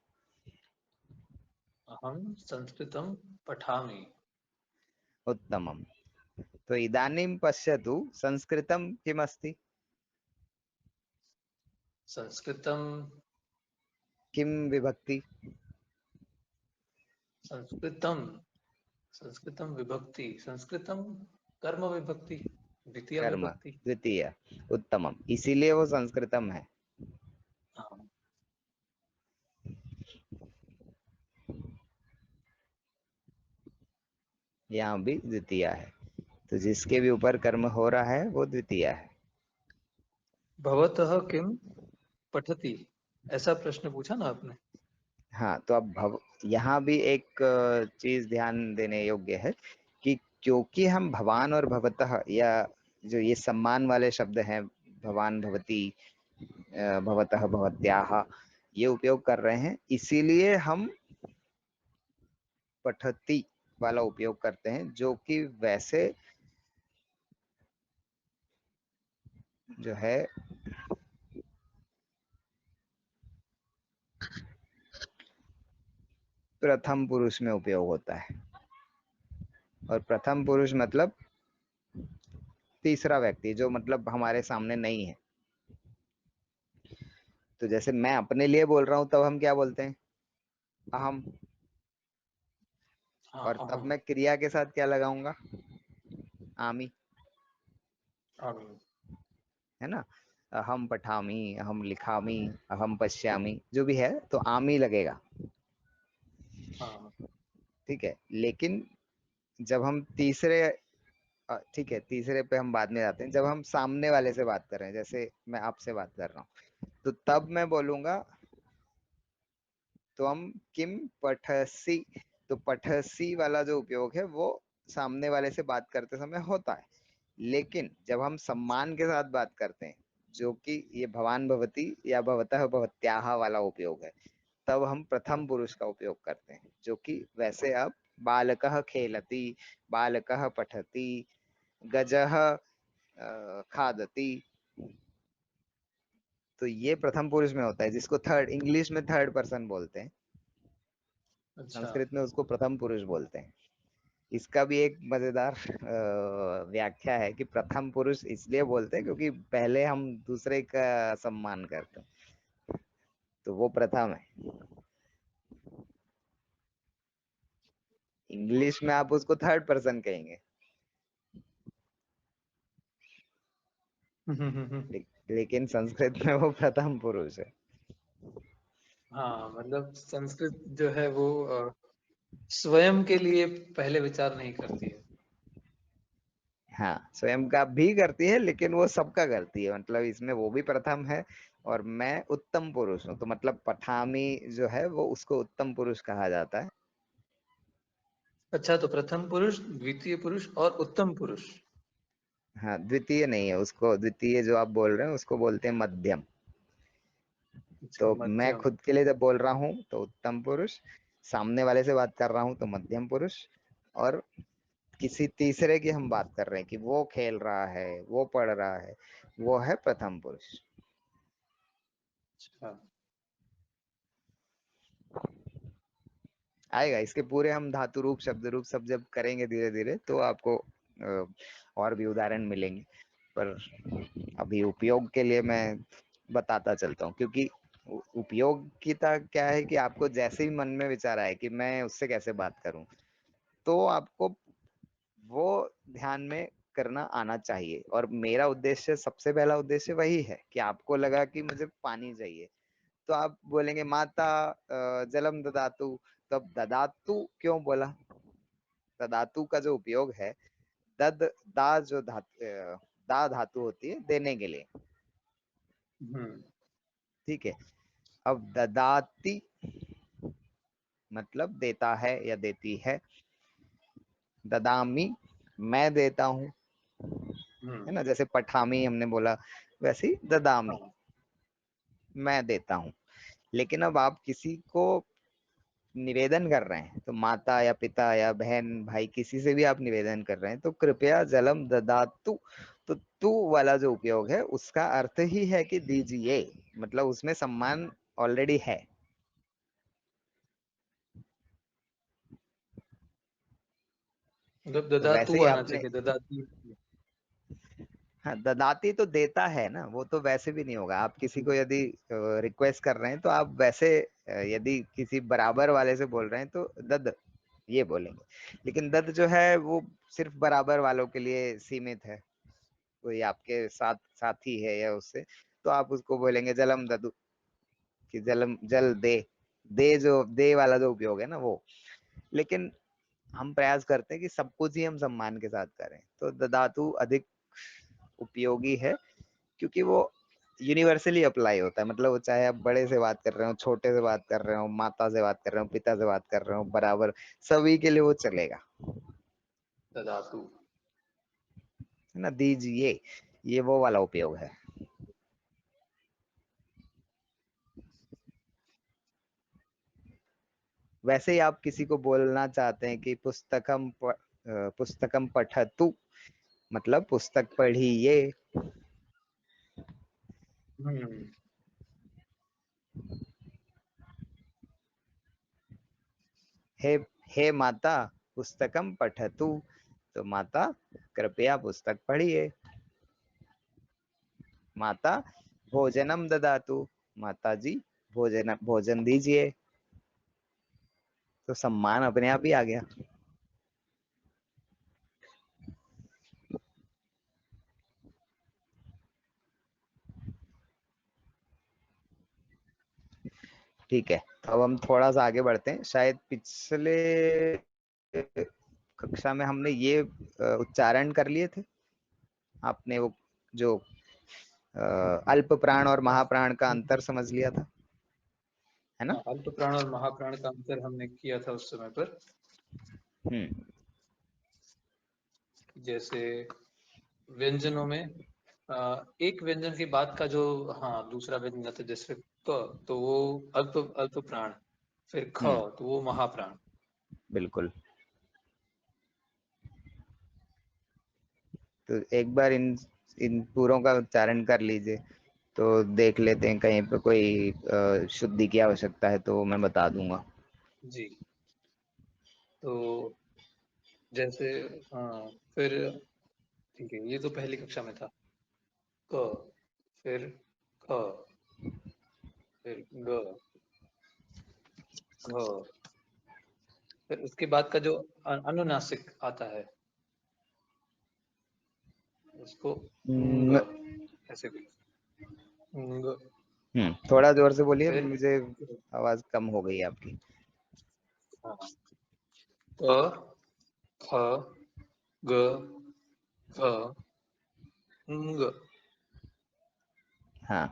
Speaker 2: अहं संस्कृतं पठामि।
Speaker 1: उत्तमम। तो इदानीं पश्यतु संस्कृतं किमस्ति,
Speaker 2: संस्कृतं
Speaker 1: किम विभक्ति,
Speaker 2: संस्कृतं संस्कृतं विभक्ति, संस्कृतं कर्म विभक्ति, द्वितीया
Speaker 1: कर्म
Speaker 2: विभक्ति।
Speaker 1: द्वितीय, उत्तमम, इसीलिए वो संस्कृतम है।
Speaker 2: हाँ
Speaker 1: यहाँ भी द्वितीय है, तो जिसके भी ऊपर कर्म हो रहा है वो द्वितीय है।
Speaker 2: भवतः किम पठति, ऐसा प्रश्न पूछा ना आपने।
Speaker 1: हाँ, तो अब यहाँ भी एक चीज ध्यान देने योग्य है कि क्योंकि हम भवान और भवतः या जो ये सम्मान वाले शब्द हैं, भवान भवती भवतः भवत्याः, ये उपयोग कर रहे हैं, इसीलिए हम पठति वाला उपयोग करते हैं, जो कि वैसे जो है प्रथम पुरुष में उपयोग होता है। और प्रथम पुरुष मतलब तीसरा व्यक्ति, जो मतलब हमारे सामने नहीं है। तो जैसे मैं अपने लिए बोल रहा हूं तब हम क्या बोलते हैं, अहम।
Speaker 2: हाँ
Speaker 1: और तब
Speaker 2: अहम।
Speaker 1: मैं क्रिया के साथ क्या लगाऊंगा, आमी,
Speaker 2: आमीन।
Speaker 1: है ना। अहम पठामी, अहम लिखामी, अहम पश्यामी, जो भी है तो आमी लगेगा।
Speaker 2: हाँ
Speaker 1: ठीक है, लेकिन जब हम तीसरे ठीक है, तीसरे पे हम बाद में जाते हैं, जब हम सामने वाले से बात कर रहे हैं, जैसे मैं आपसे बात कर रहा हूँ, तो तब मैं बोलूंगा तो हम किम पठसी, तो पठसी वाला जो उपयोग है वो सामने वाले से बात करते समय होता है। लेकिन जब हम सम्मान के साथ बात करते हैं, जो कि ये भवान भवती या भवतः भवत्याः वाला उपयोग है, तब हम प्रथम पुरुष का उपयोग करते हैं, जो कि वैसे अब बालकः खेलति, बालकः पठति, गजः खादति, तो ये प्रथम पुरुष में होता है, जिसको थर्ड, इंग्लिश में थर्ड पर्सन बोलते हैं,
Speaker 2: अच्छा।
Speaker 1: संस्कृत में उसको प्रथम पुरुष बोलते हैं। इसका भी एक मजेदार व्याख्या है कि प्रथम पुरुष इसलिए बोलते हैं क्योंकि पहले हम दूसरे का सम्मान करते हैं, तो वो प्रथम है। इंग्लिश में आप उसको थर्ड पर्सन कहेंगे, लेकिन संस्कृत में वो प्रथम पुरुष है।
Speaker 2: हाँ, मतलब संस्कृत जो है वो स्वयं के लिए पहले विचार नहीं करती है।
Speaker 1: हाँ, स्वयं का भी करती है, लेकिन वो सबका करती है। मतलब इसमें वो भी प्रथम है और मैं उत्तम पुरुष हूँ, तो मतलब पठामी जो है वो उसको उत्तम पुरुष कहा जाता है।
Speaker 2: अच्छा, तो प्रथम पुरुष, द्वितीय पुरुष और उत्तम पुरुष।
Speaker 1: हाँ, द्वितीय नहीं है, उसको द्वितीय जो आप बोल रहे हैं उसको बोलते हैं मध्यम।
Speaker 2: अच्छा,
Speaker 1: तो मैं
Speaker 2: मध्यम।
Speaker 1: खुद के लिए जब बोल रहा हूँ तो उत्तम पुरुष, सामने वाले से बात कर रहा हूँ तो मध्यम पुरुष, और किसी तीसरे की हम बात कर रहे हैं कि वो खेल रहा है, वो पढ़ रहा है, वो है प्रथम पुरुष।
Speaker 2: अच्छा।
Speaker 1: आएगा इसके पूरे, हम धातु रूप शब्द रूप सब जब करेंगे धीरे धीरे तो आपको और भी उदाहरण मिलेंगे। पर अभी उपयोग के लिए मैं बताता चलता हूँ, क्योंकि उपयोगिता क्या है कि आपको जैसे ही मन में विचार आए कि मैं उससे कैसे बात करूं, तो आपको वो ध्यान में करना आना चाहिए। और मेरा उद्देश्य, सबसे पहला उद्देश्य वही है कि आपको लगा कि मुझे पानी चाहिए, तो आप बोलेंगे माता जलम ददातु। तो अब ददातु क्यों बोला? ददातु का जो उपयोग है, दद दा जो धातु दा धातु होती है देने के लिए,
Speaker 2: हम्म।
Speaker 1: ठीक है। अब ददाती मतलब देता है या देती है, ददामी मैं देता हूँ, है
Speaker 2: हम्म।
Speaker 1: ना। जैसे पठामी हमने बोला, वैसे ही ददामी
Speaker 2: हाँ।
Speaker 1: मैं देता हूँ। लेकिन अब आप किसी को निवेदन कर रहे हैं, तो माता या पिता या बहन भाई किसी से भी आप निवेदन कर रहे हैं, तो कृपया जलम ददातु। तो तू वाला जो उपयोग है उसका अर्थ ही है कि दीजिए, मतलब उसमें सम्मान ऑलरेडी है।
Speaker 2: मतलब
Speaker 1: तो वैसे
Speaker 2: ददातु
Speaker 1: ही
Speaker 2: आना
Speaker 1: आपने,
Speaker 2: चाहिए, ददाती।
Speaker 1: हाँ, ददाती तो देता है ना, वो तो वैसे भी नहीं होगा। आप किसी को यदि रिक्वेस्ट कर रहे हैं तो आप वैसे यदि किसी बराबर वाले से बोल रहे हैं तो दद ये बोलेंगे। लेकिन दद जो है वो सिर्फ बराबर वालों के लिए सीमित है। कोई आपके साथ साथी है या उससे, तो आप उसको बोलेंगे जलम ददु, कि जलम जल दे। दे जो दे वाला जो उपयोग है ना वो। लेकिन हम प्रयास करते हैं कि सब कुछ ही हम सम्मान के साथ करें, तो ददातु अधिक उपयोगी है, क्योंकि वो यूनिवर्सली अप्लाई होता है। मतलब वो चाहे आप बड़े से बात कर रहे हो, छोटे से बात कर रहे हो, माता से बात कर रहे हो, पिता से बात कर रहे हो, बराबर सभी के लिए वो चलेगा,
Speaker 2: ददातु।
Speaker 1: है ना। दीजिए, ये वो वाला उपयोग है। वैसे ही आप किसी को बोलना चाहते हैं कि पुस्तकम पठतु, मतलब पुस्तक पढ़िए।
Speaker 2: हम्म।
Speaker 1: हे हे माता पुस्तकम पठतु, तो माता कृपया पुस्तक पढ़िए। माता भोजनम ददातु, माता जी भोजन दीजिए। तो सम्मान अपने आप ही आ गया। ठीक है, तो अब हम थोड़ा सा आगे बढ़ते हैं। शायद पिछले कक्षा में हमने ये उच्चारण कर लिए थे। आपने वो जो अल्प प्राण और महाप्राण का अंतर समझ लिया था, है ना।
Speaker 2: हाँ, अल्प प्राण और महाप्राण का अंतर हमने किया था उस समय पर।
Speaker 1: हम्म।
Speaker 2: जैसे व्यंजनों में एक व्यंजन के बाद का जो, हाँ, दूसरा व्यंजन आता है, जैसे क, तो वो अल्प अल्प प्राण। फिर ख,
Speaker 1: हम्म।
Speaker 2: तो वो महाप्राण।
Speaker 1: बिल्कुल। तो एक बार इन इन पूरों का उच्चारण कर लीजिए, तो देख लेते हैं कहीं पे कोई शुद्धि की आवश्यकता है तो मैं बता दूंगा।
Speaker 2: जी। तो जैसे हाँ, फिर ठीक है, ये तो पहली कक्षा में था। क, फिर ख, फिर ग, घ, फिर उसके बाद का जो अनुनासिक आता है उसको
Speaker 1: न,
Speaker 2: ंग, ऐसे भी ंग,
Speaker 1: थोड़ा जोर से बोलिए,
Speaker 2: फिर
Speaker 1: मुझे आवाज कम हो गई आपकी।
Speaker 2: हाँ, क, ख, ग, घ, ंग,
Speaker 1: हाँ।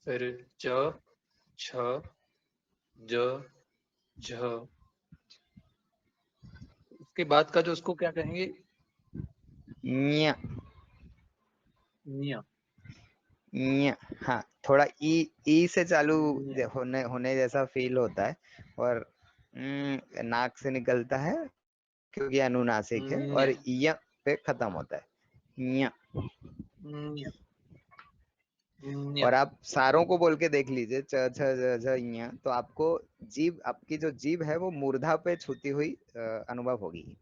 Speaker 2: फिर च, छ, ज, झ, उसके बाद का जो उसको क्या कहेंगे?
Speaker 1: न्य,
Speaker 2: न्य,
Speaker 1: न्य, हाँ, थोड़ा ई ई से चालू
Speaker 2: न्य,
Speaker 1: होने होने जैसा फील होता है, और नाक से निकलता है क्योंकि अनुनासिक है,
Speaker 2: न्य,
Speaker 1: और य पे खत्म होता है। न्य।
Speaker 2: न्य, न्य,
Speaker 1: और आप सारों को बोल के देख लीजिए, च छ ज झ ञ, तो आपको जीभ, आपकी जो जीभ है वो मूर्धा पे छूती हुई अनुभव होगी।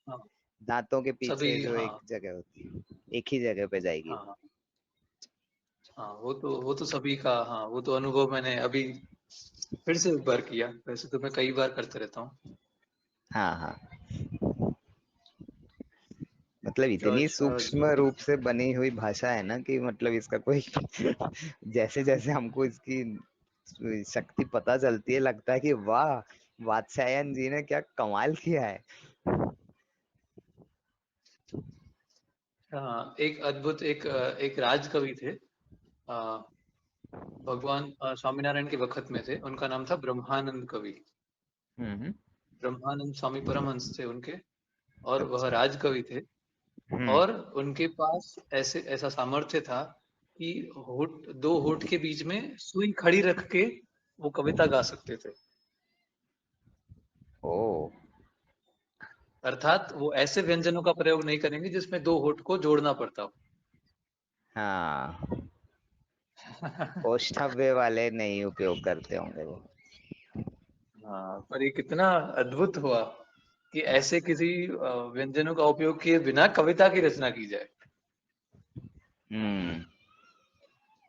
Speaker 2: हाँ,
Speaker 1: दांतों के
Speaker 2: सभी
Speaker 1: पीछे जो
Speaker 2: हाँ,
Speaker 1: एक जगह होती है, एक ही जगह पे जाएगी
Speaker 2: हाँ,
Speaker 1: वो।
Speaker 2: हाँ, हाँ, वो तो सभी का, हाँ, वो तो अनुभव मैंने अभी फिर से एक बार किया। वैसे तो मैं कई बार करते रहता हूँ।
Speaker 1: हाँ हाँ, मतलब
Speaker 2: च,
Speaker 1: इतनी
Speaker 2: छ,
Speaker 1: सूक्ष्म
Speaker 2: ज,
Speaker 1: रूप से बनी हुई भाषा है ना, कि मतलब इसका कोई जैसे जैसे हमको इसकी शक्ति पता चलती है, लगता है कि वाह, वात्स्यायन जी ने क्या कमाल किया है।
Speaker 2: हाँ, एक अद्भुत एक राज कवि थे। भगवान स्वामीनारायण के वक्त में थे। उनका नाम था ब्रह्मानंद कवि।
Speaker 1: हम्म।
Speaker 2: ब्रह्मानंद स्वामी परमहंस थे उनके, और वह
Speaker 1: अच्छा।
Speaker 2: राज कवि थे।
Speaker 1: हम्म।
Speaker 2: और उनके पास ऐसा सामर्थ्य था कि दो होठ के बीच में सुई खड़ी रख के वो कविता गा सकते थे।
Speaker 1: ओ।
Speaker 2: अर्थात वो ऐसे व्यंजनों का प्रयोग नहीं करेंगे जिसमें दो होठ को जोड़ना पड़ता हो।
Speaker 1: हाँ, औष्ठव्य वाले नहीं उपयोग करते होंगे वो।
Speaker 2: हाँ, पर ये कितना अद्भुत हुआ कि ऐसे किसी व्यंजनों का उपयोग किए बिना कविता की रचना की जाए।
Speaker 1: हम्म।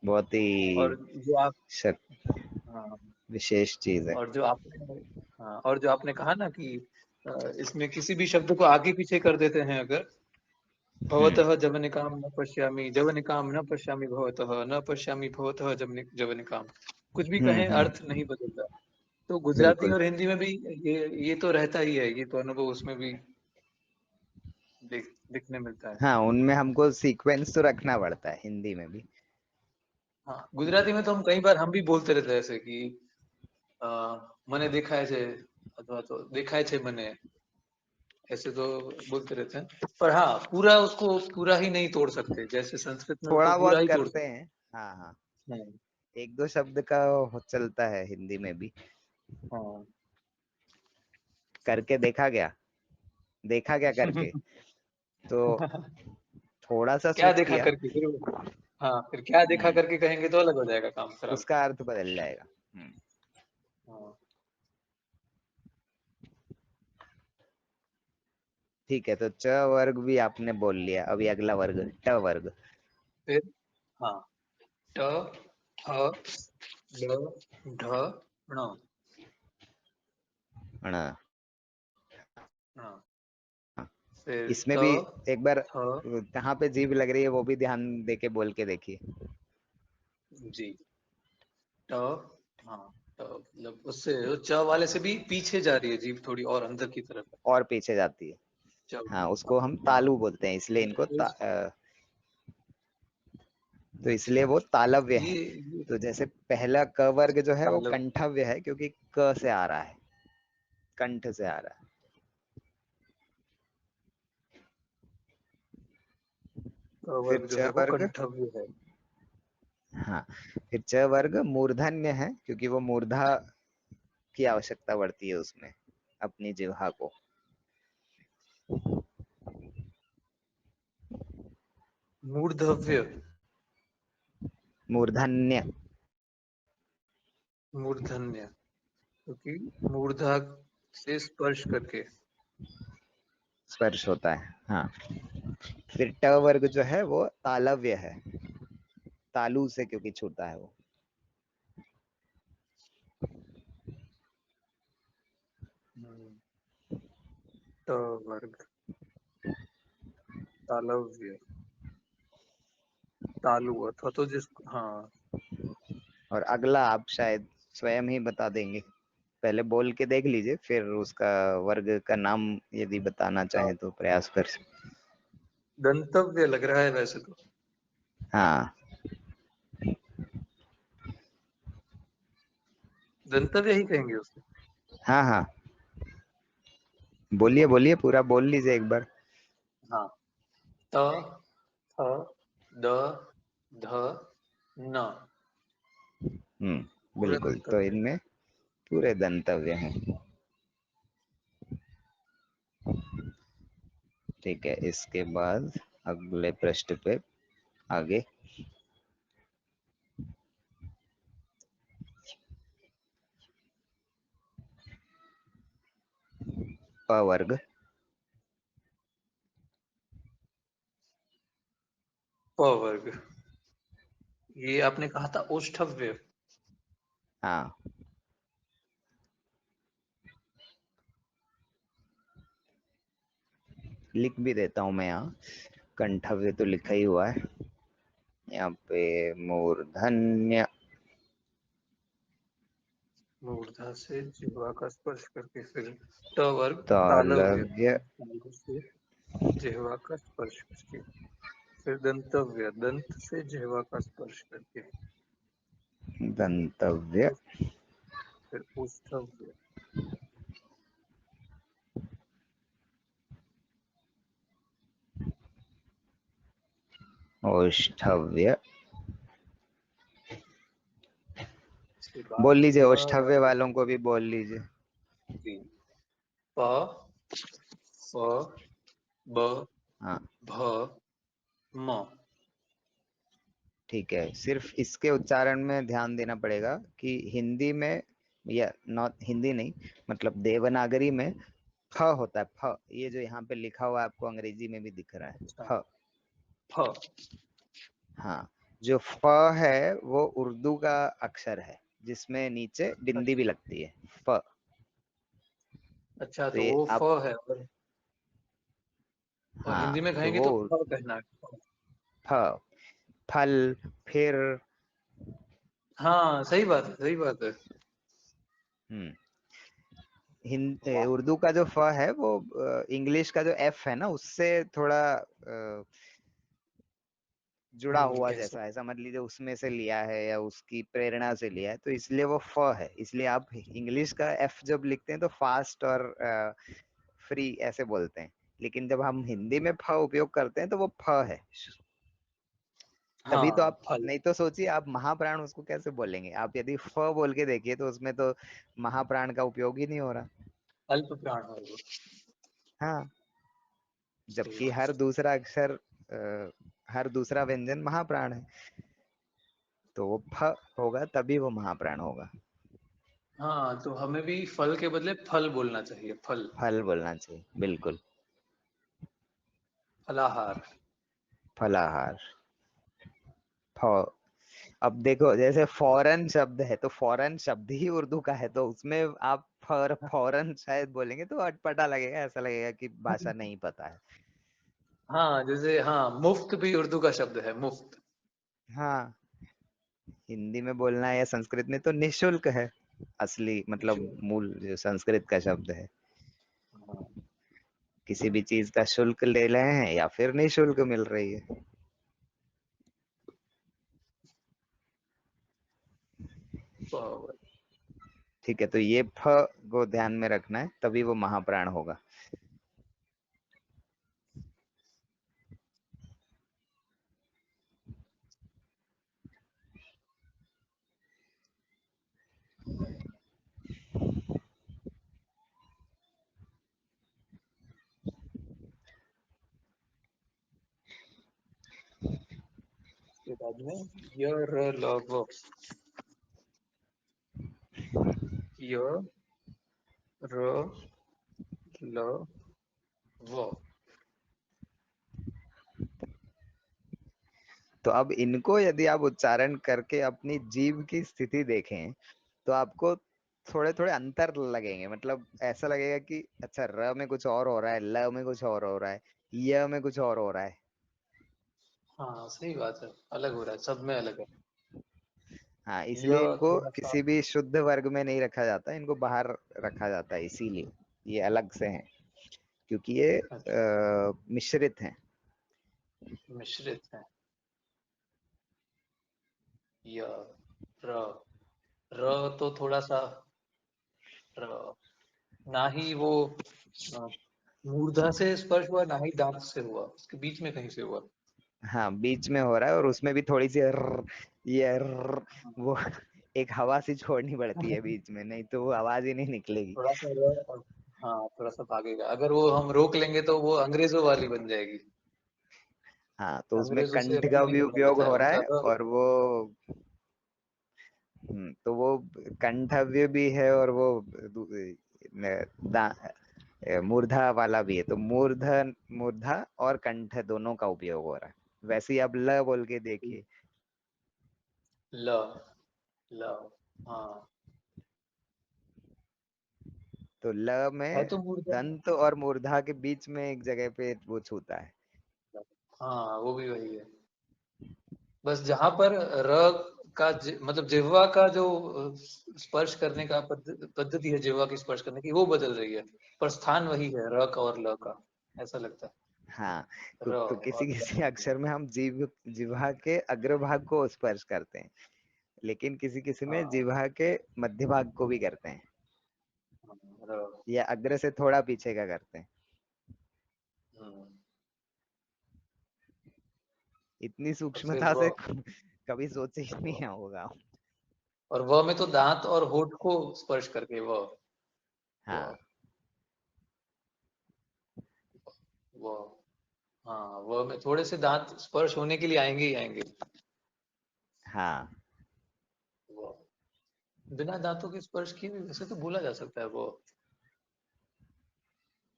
Speaker 1: बहुत ही
Speaker 2: और जो आप
Speaker 1: शक,
Speaker 2: हाँ,
Speaker 1: विशेष चीज है।
Speaker 2: और जो आपने हाँ, और जो आपने कहा ना कि इसमें किसी भी शब्द को आगे पीछे कर देते हैं अगर,
Speaker 1: हम्म
Speaker 2: भवतः जवनिकाम न पश्यामि, जवनिकाम न पश्यामि, भवतः न पश्यामि, भवतः जवनिकाम, कुछ भी कहें अर्थ नहीं बदलता। तो गुजराती
Speaker 1: बिल्कुल।
Speaker 2: और हिंदी में भी ये तो रहता ही है, ये तो अनुभव उसमें भी दिखने मिलता है।
Speaker 1: हाँ, उनमें हमको सीक्वेंस तो रखना पड़ता है, हिंदी में भी।
Speaker 2: हाँ, गुजराती में तो हम कई बार हम भी बोलते रहते हैं ऐसे कि अ, मने देखाय છે अथवा तो देखाय છે मने, ऐसे तो बोलते रहते हैं। पर हाँ, पूरा उसको पूरा ही नहीं तोड़ सकते, जैसे संस्कृत में उसको
Speaker 1: थोड़ा
Speaker 2: पूरा
Speaker 1: बहुत
Speaker 2: ही तोड़
Speaker 1: करते
Speaker 2: सकते
Speaker 1: हैं। हाँ हाँ,
Speaker 2: हैं।
Speaker 1: एक दो शब्द का चलता है हिंदी में भी।
Speaker 2: हाँ,
Speaker 1: करके देखा गया, देखा क्या करके, तो
Speaker 2: हाँ।
Speaker 1: थोड़ा सा
Speaker 2: क्या
Speaker 1: स्विच
Speaker 2: देखा
Speaker 1: किया।
Speaker 2: करके फिर हाँ, फिर क्या देखा
Speaker 1: हम्म,
Speaker 2: करके कहेंगे तो अलग हो जाएगा काम खराब।
Speaker 1: उसका अर्थ बदल जाएगा।
Speaker 2: हाँ,
Speaker 1: ठीक है, तो च वर्ग भी आपने बोल लिया, अभी अगला वर्ग ट वर्ग।
Speaker 2: फिर हाँ, ट, ठ, ल, ढ, ण।
Speaker 1: ण।
Speaker 2: हाँ, फिर
Speaker 1: इसमें
Speaker 2: त,
Speaker 1: भी एक बार
Speaker 2: थ,
Speaker 1: कहाँ पे जीभ लग रही है वो भी ध्यान देके बोल के देखिए।
Speaker 2: जी, ट, हाँ, ट मतलब उससे च वाले से भी पीछे जा रही है जीभ, थोड़ी और अंदर की तरफ।
Speaker 1: और पीछे जाती है।
Speaker 2: च,
Speaker 1: हाँ, उसको हम
Speaker 2: हाँ,
Speaker 1: तालु बोलते हैं, इसलिए इनको
Speaker 2: फिर
Speaker 1: तो इसलिए
Speaker 2: अच्छा,
Speaker 1: वो तालव्य है।
Speaker 2: ये
Speaker 1: तो जैसे पहला क वर्ग जो है वो
Speaker 2: तालव
Speaker 1: कंठव्य है, क्योंकि क से आ रहा है, कंठ से आ रहा है।
Speaker 2: का
Speaker 1: फिर
Speaker 2: वर्ग जो
Speaker 1: च
Speaker 2: है वो
Speaker 1: वर्ग,
Speaker 2: कंठव्य है।
Speaker 1: हाँ, फिर च वर्ग मूर्धन्य है, क्योंकि वो मूर्धा की आवश्यकता पड़ती है उसमें, अपनी जिह्वा को।
Speaker 2: मूर्धव्य,
Speaker 1: मूर्धन्य।
Speaker 2: मूर्धन्य, क्योंकि मूर्धा से स्पर्श करके।
Speaker 1: स्पर्श होता है, हाँ। फिर ट वर्ग जो है वो तालव्य है, तालु से क्योंकि छूटा है वो।
Speaker 2: ट वर्ग तालव्य, तालु अथवा तो जिस, हाँ।
Speaker 1: और अगला आप शायद स्वयं ही बता देंगे, पहले बोल के देख लीजिए, फिर उसका वर्ग का नाम यदि बताना चाहें तो प्रयास कर सकते।
Speaker 2: दंतव्य लग रहा है वैसे तो।
Speaker 1: हाँ
Speaker 2: दंतव्य ही कहेंगे उसको।
Speaker 1: हाँ हाँ, बोलिए बोलिए, पूरा बोल लीजिए एक बार।
Speaker 2: हाँ, त, थ, द, ध, न। पूरे
Speaker 1: बिल्कुल, तो
Speaker 2: दंतव्य।
Speaker 1: इनमें पूरे दंतव्य हैं। ठीक है, इसके बाद अगले पृष्ठ पे आगे। प वर्ग।
Speaker 2: प वर्ग, ये आपने कहा था ओष्ठव्य।
Speaker 1: हाँ, लिख भी देता हूं मैं यहाँ, कंठव्य तो लिखा ही हुआ है यहाँ पे। मूर्धन्य
Speaker 2: मूर्धा से जिह्वा का स्पर्श करके, फिर ट वर्ग तालव्य,
Speaker 1: तालव्य
Speaker 2: तालु से जिह्वा का स्पर्श करके, फिर दंतव्य, दंत से जिह्वा का स्पर्श करके,
Speaker 1: दंतव्य
Speaker 2: फिर ओष्ठव्य।
Speaker 1: औष्ठव्य।
Speaker 2: इसके बाद
Speaker 1: बोल लीजिए,
Speaker 2: ब
Speaker 1: औष्ठव्य वालों को भी बोल लीजिए।
Speaker 2: जी, प, फ, ब,
Speaker 1: हाँ
Speaker 2: भ, म।
Speaker 1: ठीक है, सिर्फ इसके उच्चारण में ध्यान देना पड़ेगा कि हिंदी में, या नॉट हिंदी नहीं, मतलब देवनागरी में फ होता है, फ। ये जो यहाँ पे लिखा हुआ है आपको अंग्रेजी में भी दिख रहा है,
Speaker 2: अच्छा,
Speaker 1: फ।
Speaker 2: फ।
Speaker 1: हाँ, जो फ है वो उर्दू का अक्षर है, जिसमें नीचे बिंदी भी
Speaker 2: अच्छा,
Speaker 1: लगती है, फ।
Speaker 2: अच्छा,
Speaker 1: तो
Speaker 2: तो
Speaker 1: ये
Speaker 2: वो
Speaker 1: आप,
Speaker 2: फ है, और हिंदी
Speaker 1: हाँ
Speaker 2: में
Speaker 1: तो
Speaker 2: कहेंगे
Speaker 1: वो
Speaker 2: तो फ कहना है।
Speaker 1: फ, फल, फिर।
Speaker 2: हाँ, सही बात है, सही बात है।
Speaker 1: हम्म हिंद
Speaker 2: वाह।
Speaker 1: उर्दू का जो फ है वो इंग्लिश का जो एफ है ना, उससे थोड़ा जुड़ा हुआ
Speaker 2: कह
Speaker 1: जैसा है,
Speaker 2: सकते।
Speaker 1: समझ लीजिए उसमें से लिया है या उसकी प्रेरणा से लिया है, तो इसलिए वो फ है। इसलिए आप इंग्लिश का एफ जब लिखते हैं तो फास्ट और फ्री ऐसे बोलते हैं, लेकिन जब हम हिंदी में फ उपयोग करते हैं तो वो फ है। तभी तो
Speaker 2: हाँ,
Speaker 1: आप,
Speaker 2: फल।
Speaker 1: नहीं तो सोचिए आप महाप्राण उसको कैसे बोलेंगे, आप यदि फ बोल के देखिए तो उसमें तो महाप्राण का उपयोग ही नहीं हो रहा।
Speaker 2: अल्प प्राण है वो।
Speaker 1: हाँ,
Speaker 2: सही
Speaker 1: जबकि
Speaker 2: बात।
Speaker 1: हर दूसरा अक्षर, हर दूसरा व्यंजन महाप्राण है, तो वो फ होगा तभी वो महाप्राण होगा।
Speaker 2: हाँ, तो हमें भी फल के बदले फल बोलना चाहिए, फल।
Speaker 1: फल बोलना चाहिए, बिल्कुल।
Speaker 2: फलाहार।
Speaker 1: फलाहार, फ। अब देखो, जैसे फौरन शब्द है तो फौरन शब्द ही उर्दू का है, तो उसमें आप फौरन शायद बोलेंगे तो अटपटा लगेगा, ऐसा लगेगा कि भाषा नहीं पता है।
Speaker 2: हाँ, जैसे हाँ, मुफ्त भी उर्दू का शब्द है, मुफ्त।
Speaker 1: हाँ, हिंदी में बोलना है या संस्कृत में तो निशुल्क है, असली मतलब
Speaker 2: निशुल्क।
Speaker 1: मूल जो संस्कृत का शब्द है।
Speaker 2: हाँ,
Speaker 1: किसी भी चीज का शुल्क ले रहे हैं या फिर निशुल्क मिल रही है।
Speaker 2: पावर।
Speaker 1: ठीक है, तो ये फ को ध्यान में रखना है, तभी वो महाप्राण होगा।
Speaker 2: उसके बाद में य र ल व। य र ल व।
Speaker 1: तो अब इनको यदि आप उच्चारण करके अपनी जीभ की स्थिति देखें तो आपको थोड़े थोड़े अंतर लगेंगे। मतलब ऐसा लगेगा कि अच्छा र में कुछ और हो रहा है, ल में कुछ और हो रहा है, य में कुछ और हो रहा है।
Speaker 2: हाँ सही बात है, अलग हो रहा है, सब में अलग है।
Speaker 1: हाँ,
Speaker 2: य
Speaker 1: इसलिए इनको
Speaker 2: थोड़ा सा।
Speaker 1: किसी भी शुद्ध वर्ग में नहीं रखा जाता, इनको बाहर रखा जाता है, इसीलिए ये अलग से हैं, क्योंकि ये
Speaker 2: अच्छा,
Speaker 1: मिश्रित हैं।
Speaker 2: मिश्रित है। य र तो थोड़ा सा र, ना ही वो अ, मूर्धा से स्पर्श हुआ, ना ही दांत से हुआ, उसके बीच में कहीं से हुआ।
Speaker 1: हाँ, बीच में हो रहा है और उसमें भी थोड़ी सी वो एक हवा सी छोड़नी पड़ती है बीच में, नहीं तो वो आवाज ही नहीं निकलेगी।
Speaker 2: थोड़ा सा र और हाँ थोड़ा सा भागेगा, अगर वो हम रोक लेंगे तो वो अंग्रेजों वाली बन जाएगी।
Speaker 1: हाँ, तो उसमें
Speaker 2: अंग्रेजों से
Speaker 1: कंठ
Speaker 2: र
Speaker 1: का
Speaker 2: नहीं
Speaker 1: भी
Speaker 2: बोला
Speaker 1: उपयोग
Speaker 2: जाता है
Speaker 1: हो रहा
Speaker 2: उनका
Speaker 1: है
Speaker 2: र।
Speaker 1: और वो तो वो कंठव्य भी है और वो मूर्धा वाला भी है। तो मूर्धा और कंठ दोनों का उपयोग हो रहा है। वैसे ही आप ल बोल के देखिए।
Speaker 2: ल ल हाँ,
Speaker 1: तो ल
Speaker 2: है
Speaker 1: में
Speaker 2: तो मूर्धा।
Speaker 1: दंत और मूर्धा के बीच में एक जगह पे वो छूता है।
Speaker 2: हाँ वो भी वही है, बस जहां पर र का मतलब जिह्वा का जो स्पर्श करने का पद्धति है, जिह्वा की स्पर्श करने की वो बदल रही है, पर स्थान वही है र का और ल का, ऐसा लगता
Speaker 1: हाँ,
Speaker 2: है। र
Speaker 1: तो किसी
Speaker 2: और ल।
Speaker 1: किसी अक्षर में हम जिह्वा के अग्रभाग को स्पर्श करते हैं, लेकिन किसी किसी में
Speaker 2: हाँ
Speaker 1: जिह्वा के मध्य भाग को भी करते हैं,
Speaker 2: हाँ, र।
Speaker 1: या अग्र से थोड़ा पीछे का करते हैं।
Speaker 2: हम्म,
Speaker 1: इतनी
Speaker 2: और फिर
Speaker 1: सूक्ष्मता से
Speaker 2: व,
Speaker 1: कभी सोचे ही नहीं होगा।
Speaker 2: और व में तो दांत और होठ को स्पर्श करके व
Speaker 1: हाँ
Speaker 2: व हाँ, व में थोड़े से दांत स्पर्श होने के लिए आएंगे ही आएंगे।
Speaker 1: हाँ,
Speaker 2: व बिना दांतों के स्पर्श किए भी वैसे तो बोला जा सकता है वो।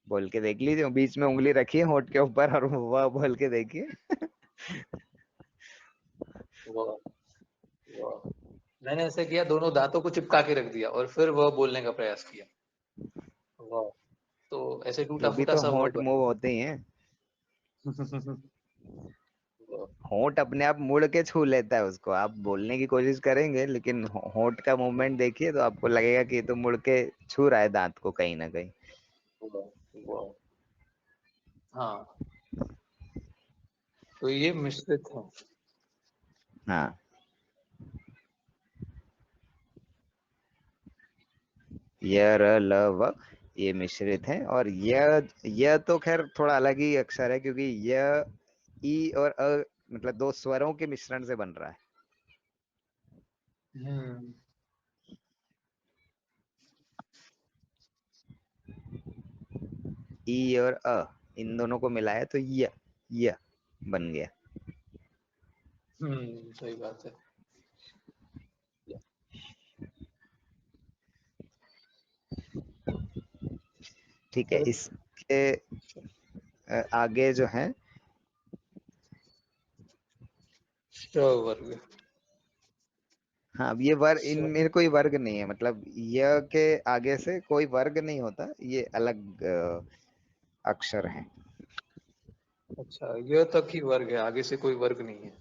Speaker 1: बोल के देख लीजिए, बीच में उंगली रखिए होठ के ऊपर और वाह बोल के देखिए।
Speaker 2: वो वो मैंने ऐसे किया, दोनों दांतों को चिपका के रख दिया और फिर वह बोलने का प्रयास किया। वाह, तो ऐसे टूटा
Speaker 1: तो भी
Speaker 2: फूटा
Speaker 1: तो
Speaker 2: सा वह
Speaker 1: होठ
Speaker 2: बन
Speaker 1: मूव होते ही हैं।
Speaker 2: गया। वाह,
Speaker 1: होठ अपने आप मुड़ के छू लेता है उसको। आप बोलने की कोशिश करेंगे लेकिन होठ का मूवमेंट देखिए तो आपको लगेगा कि ये तो मुड़ के छू रहा है दांत को कहीं ना कहीं।
Speaker 2: वाह, वाह। हाँ, तो ये मिश्रित है।
Speaker 1: हाँ, य र ल व ये मिश्रित है। और य तो खैर थोड़ा अलग ही अक्षर है, क्योंकि य ई और अ मतलब दो स्वरों के मिश्रण से बन रहा है।
Speaker 2: हम्म,
Speaker 1: ई और अ इन दोनों को मिलाया तो य बन गया।
Speaker 2: सही बात है।
Speaker 1: ठीक है,
Speaker 2: फिर
Speaker 1: इसके आगे जो है
Speaker 2: श वर्ग।
Speaker 1: हाँ, अब ये वर्ग
Speaker 2: श,
Speaker 1: इनमें कोई वर्ग नहीं है। मतलब य के आगे से कोई वर्ग नहीं होता, ये अलग अक्षर है।
Speaker 2: अच्छा, यह तक ही वर्ग है, आगे से कोई वर्ग नहीं है।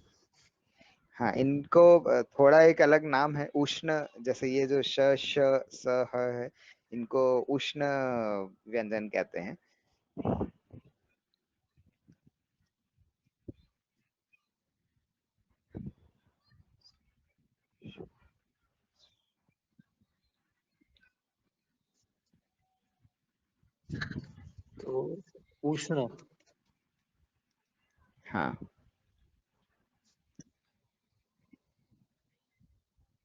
Speaker 1: हाँ, इनको थोड़ा एक अलग नाम है, उष्ण। जैसे ये जो श ह है, इनको उष्ण व्यंजन कहते हैं।
Speaker 2: तो उष्ण,
Speaker 1: हाँ,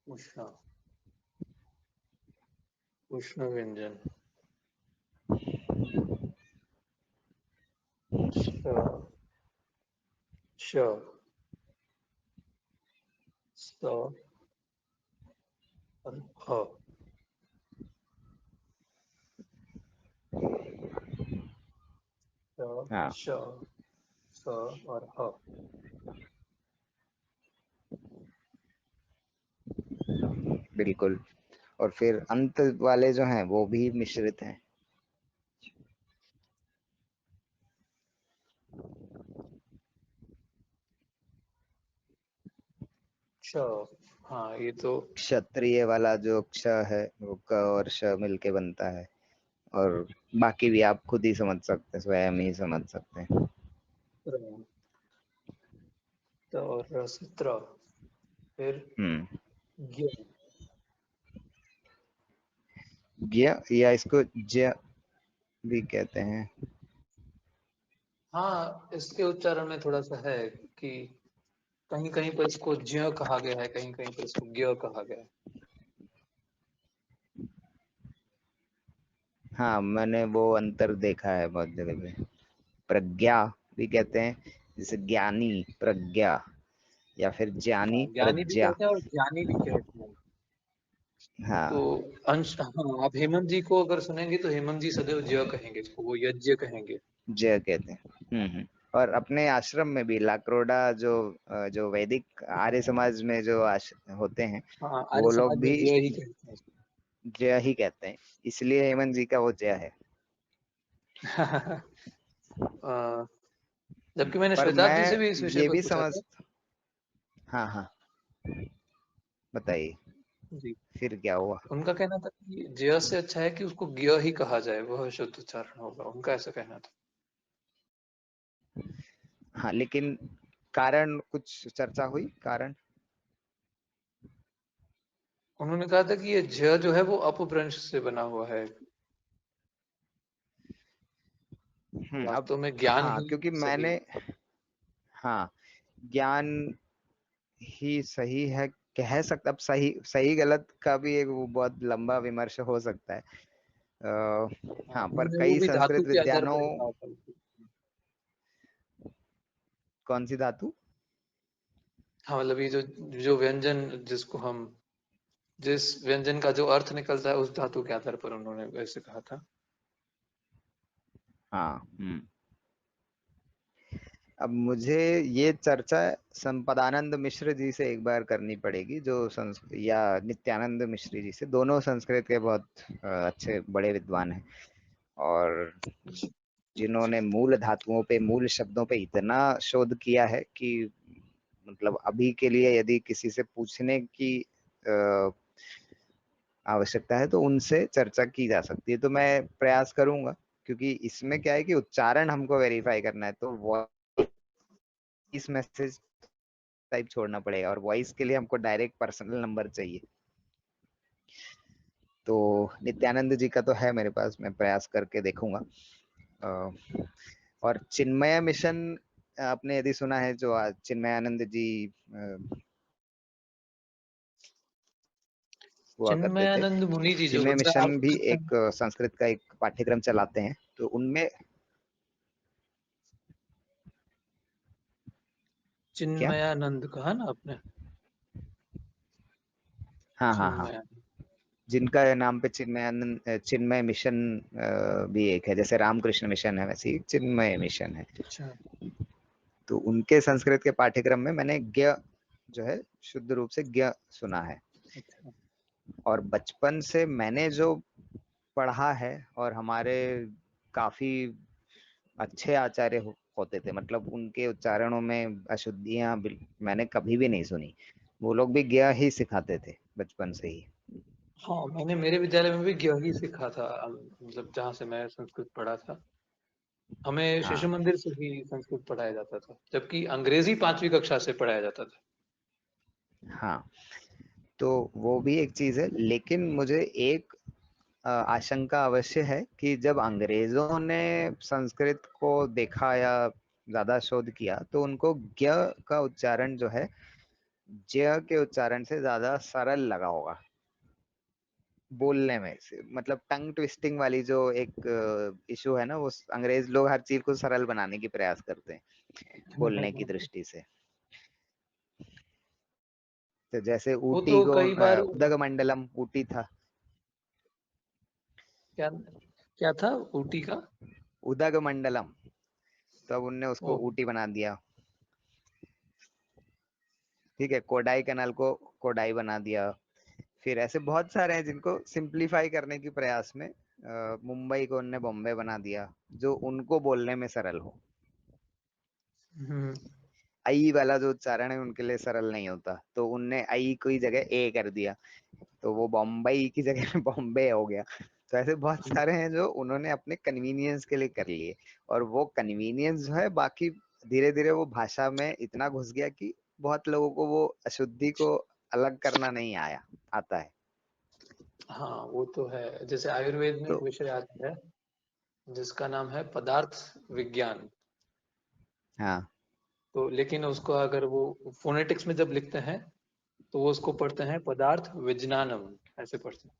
Speaker 2: उष्ण, उष्ण व्यंजन। श, श, स और ह।
Speaker 1: हाँ
Speaker 2: श, स और ह।
Speaker 1: बिल्कुल। और फिर अंत वाले जो हैं वो भी मिश्रित हैं।
Speaker 2: श, हाँ ये तो
Speaker 1: क्षत्रिय वाला जो क्ष है वो क और श मिलके बनता है। और बाकी भी आप खुद ही समझ सकते हैं, स्वयं ही समझ सकते हैं।
Speaker 2: त्र, त और र से त्र, फिर
Speaker 1: हम्म।
Speaker 2: ज्ञ।
Speaker 1: ज्ञ या इसको ज्य भी कहते हैं।
Speaker 2: हाँ, इसके उच्चारण में थोड़ा सा है कि कहीं कहीं पर इसको ज्य कहा गया है, कहीं कहीं पर इसको ज्ञ कहा गया है।
Speaker 1: हाँ, मैंने वो अंतर देखा है बहुत जगह पे। प्रज्ञा भी कहते हैं, जैसे ज्ञानी प्रज्ञा, या फिर ज्ञानी
Speaker 2: हाँ, ज्ञानी भी
Speaker 1: प्रज्ञा।
Speaker 2: कहते हैं और ज्ञानी भी कहते हैं। तो
Speaker 1: हाँ,
Speaker 2: अंश, हाँ, आप हेमंत जी को अगर सुनेंगे तो हेमंत जी सदैव ज्य कहेंगे, इसको वो यज्ञ कहेंगे।
Speaker 1: जय कहते हैं। और अपने आश्रम में भी लाक्रोडा जो वैदिक आर्य समाज में जो होते हैं,
Speaker 2: हाँ, आर्य
Speaker 1: वो
Speaker 2: समाज
Speaker 1: लोग
Speaker 2: में
Speaker 1: भी
Speaker 2: जय ही कहते हैं
Speaker 1: जय ही कहते हैं, इसलिए हेमंत जी का वो जय है।
Speaker 2: इसको। अ, जबकि मैंने
Speaker 1: पर
Speaker 2: श्वेताब जी से
Speaker 1: मैं
Speaker 2: भी इस विषय
Speaker 1: ये
Speaker 2: पर
Speaker 1: भी
Speaker 2: पूछा
Speaker 1: समझ,
Speaker 2: था।
Speaker 1: हाँ हाँ, बताइए
Speaker 2: जी,
Speaker 1: फिर क्या हुआ।
Speaker 2: उनका कहना था कि जय से अच्छा है कि उसको ज्ञ ही कहा जाए, वह शुद्ध उच्चारण होगा, उनका ऐसा कहना था।
Speaker 1: हाँ, लेकिन कारण कुछ चर्चा हुई, कारण।
Speaker 2: उन्होंने कहा था कि ये ज जो है वो अपभ्रंश से बना हुआ है,
Speaker 1: अब
Speaker 2: वास्तव में ज्ञान
Speaker 1: हाँ,
Speaker 2: ही
Speaker 1: क्योंकि
Speaker 2: सही
Speaker 1: मैंने,
Speaker 2: है।
Speaker 1: हाँ, ज्ञान ही सही है कह सकता। अब सही सही गलत का भी एक वो बहुत लंबा विमर्श हो सकता है।
Speaker 2: हाँ,
Speaker 1: हाँ, पर
Speaker 2: उन्होंने वो
Speaker 1: कई
Speaker 2: भी धातु
Speaker 1: संस्कृत
Speaker 2: के आधार
Speaker 1: विद्वानों।
Speaker 2: पर ही कहा था।
Speaker 1: कौन सी धातु।
Speaker 2: हाँ, मतलब ये जो जो व्यंजन जिसको हम, जिस व्यंजन का जो अर्थ निकलता है उस धातु के आधार पर उन्होंने वैसे कहा था।
Speaker 1: हाँ। अब मुझे ये चर्चा संपदानंद मिश्र जी से एक बार करनी पड़ेगी, जो या नित्यानंद मिश्र जी से। दोनों संस्कृत के बहुत अच्छे बड़े विद्वान हैं, और जिन्होंने मूल धातुओं पे, मूल शब्दों पे इतना शोध किया है कि मतलब अभी के लिए यदि किसी से पूछने की अ, आवश्यकता है तो उनसे चर्चा की जा सकती है। तो मैं प्रयास करूंगा, क्योंकि इसमें क्या है कि उच्चारण हमको वेरीफाई करना है, तो वॉइस मैसेज टाइप छोड़ना पड़ेगा, और वॉइस के लिए हमको डायरेक्ट पर्सनल नंबर चाहिए। तो नित्यानंद जी का तो है मेरे पास, मैं प्रयास करके देखूंगा। अ, और चिन्मय मिशन आपने यदि सुना है, जो चिन्मयानंद जी हुआ करते थे।
Speaker 2: चिन्मयानंद मुनि जी जो,
Speaker 1: चिन्मय
Speaker 2: उनका
Speaker 1: मिशन
Speaker 2: आप,
Speaker 1: भी एक संस्कृत का एक पाठ्यक्रम चलाते हैं, तो उनमें क्या।
Speaker 2: चिन्मयानंद कहा ना आपने?
Speaker 1: हाँ हाँ हाँ,
Speaker 2: चिन्मयानंद,
Speaker 1: जिनका नाम पे चिन्मयानंद, चिन्मय मिशन भी एक है, जैसे रामकृष्ण मिशन है वैसे ही चिन्मय मिशन है।
Speaker 2: अच्छा
Speaker 1: तो उनके संस्कृत के पाठ्यक्रम में मैंने ज्ञ जो है शुद्ध रूप से ज्ञ सुना है।
Speaker 2: अच्छा।
Speaker 1: और बचपन से मैंने जो पढ़ा है, और हमारे काफी अच्छे आचार्य होते थे, मतलब उनके उच्चारणों में अशुद्धियां मैंने कभी भी नहीं सुनी। वो लोग भी ज्ञ ही सिखाते थे बचपन से ही।
Speaker 2: हाँ, मैंने मेरे विद्यालय में भी ज्ञ ही सीखा था, मतलब जहाँ से मैं संस्कृत पढ़ा था, हमें शिशु
Speaker 1: हाँ
Speaker 2: मंदिर से ही संस्कृत पढ़ाया जाता था, जबकि अंग्रेजी 5वीं कक्षा से पढ़ाया जाता था।
Speaker 1: हाँ, तो वो भी एक चीज है, लेकिन मुझे एक आशंका अवश्य है कि जब अंग्रेजों ने संस्कृत को देखा या ज्यादा शोध किया, तो उनको ज्ञ का उच्चारण जो है ज्य के उच्चारण से ज्यादा सरल लगा होगा बोलने में से। मतलब टंग ट्विस्टिंग वाली जो एक इशू है ना, वो अंग्रेज लोग हर चीज को सरल बनाने की प्रयास करते हैं बोलने की दृष्टि से। तो जैसे
Speaker 2: वो
Speaker 1: ऊटी
Speaker 2: तो
Speaker 1: को
Speaker 2: कई बार,
Speaker 1: उदगमंडलम ऊटी था।
Speaker 2: क्या क्या था ऊटी का?
Speaker 1: उदगमंडलम तो अब उनने उसको
Speaker 2: ओ,
Speaker 1: ऊटी बना दिया। ठीक है, कोडाई कनाल को कोडाई बना दिया। फिर ऐसे बहुत सारे हैं जिनको सिंप्लीफाई करने की प्रयास में मुंबई को उनने बॉम्बे बना दिया, जो उनको बोलने में सरल हो।
Speaker 2: हम्म,
Speaker 1: आई वाला जो उच्चारण है उनके लिए सरल नहीं होता, तो उनने आई की जगह ए कर दिया, तो वो बॉम्बई की जगह बॉम्बे हो गया। तो ऐसे बहुत सारे हैं जो उन्होंने अपने कन्वीनियंस के लिए कर लिए, और वो कन्वीनियंस जो है बाकी धीरे धीरे वो भाषा में इतना घुस गया कि बहुत लोगों को वो अशुद्धि को अलग करना नहीं आता है।
Speaker 2: हाँ वो तो है। जैसे आयुर्वेद में
Speaker 1: तो
Speaker 2: एक विषय आता है जिसका नाम है पदार्थ विज्ञान।
Speaker 1: हाँ,
Speaker 2: तो लेकिन उसको अगर वो फोनेटिक्स में जब लिखते हैं तो वो उसको पढ़ते हैं पदार्थ विज्ञानम, ऐसे पढ़ते हैं।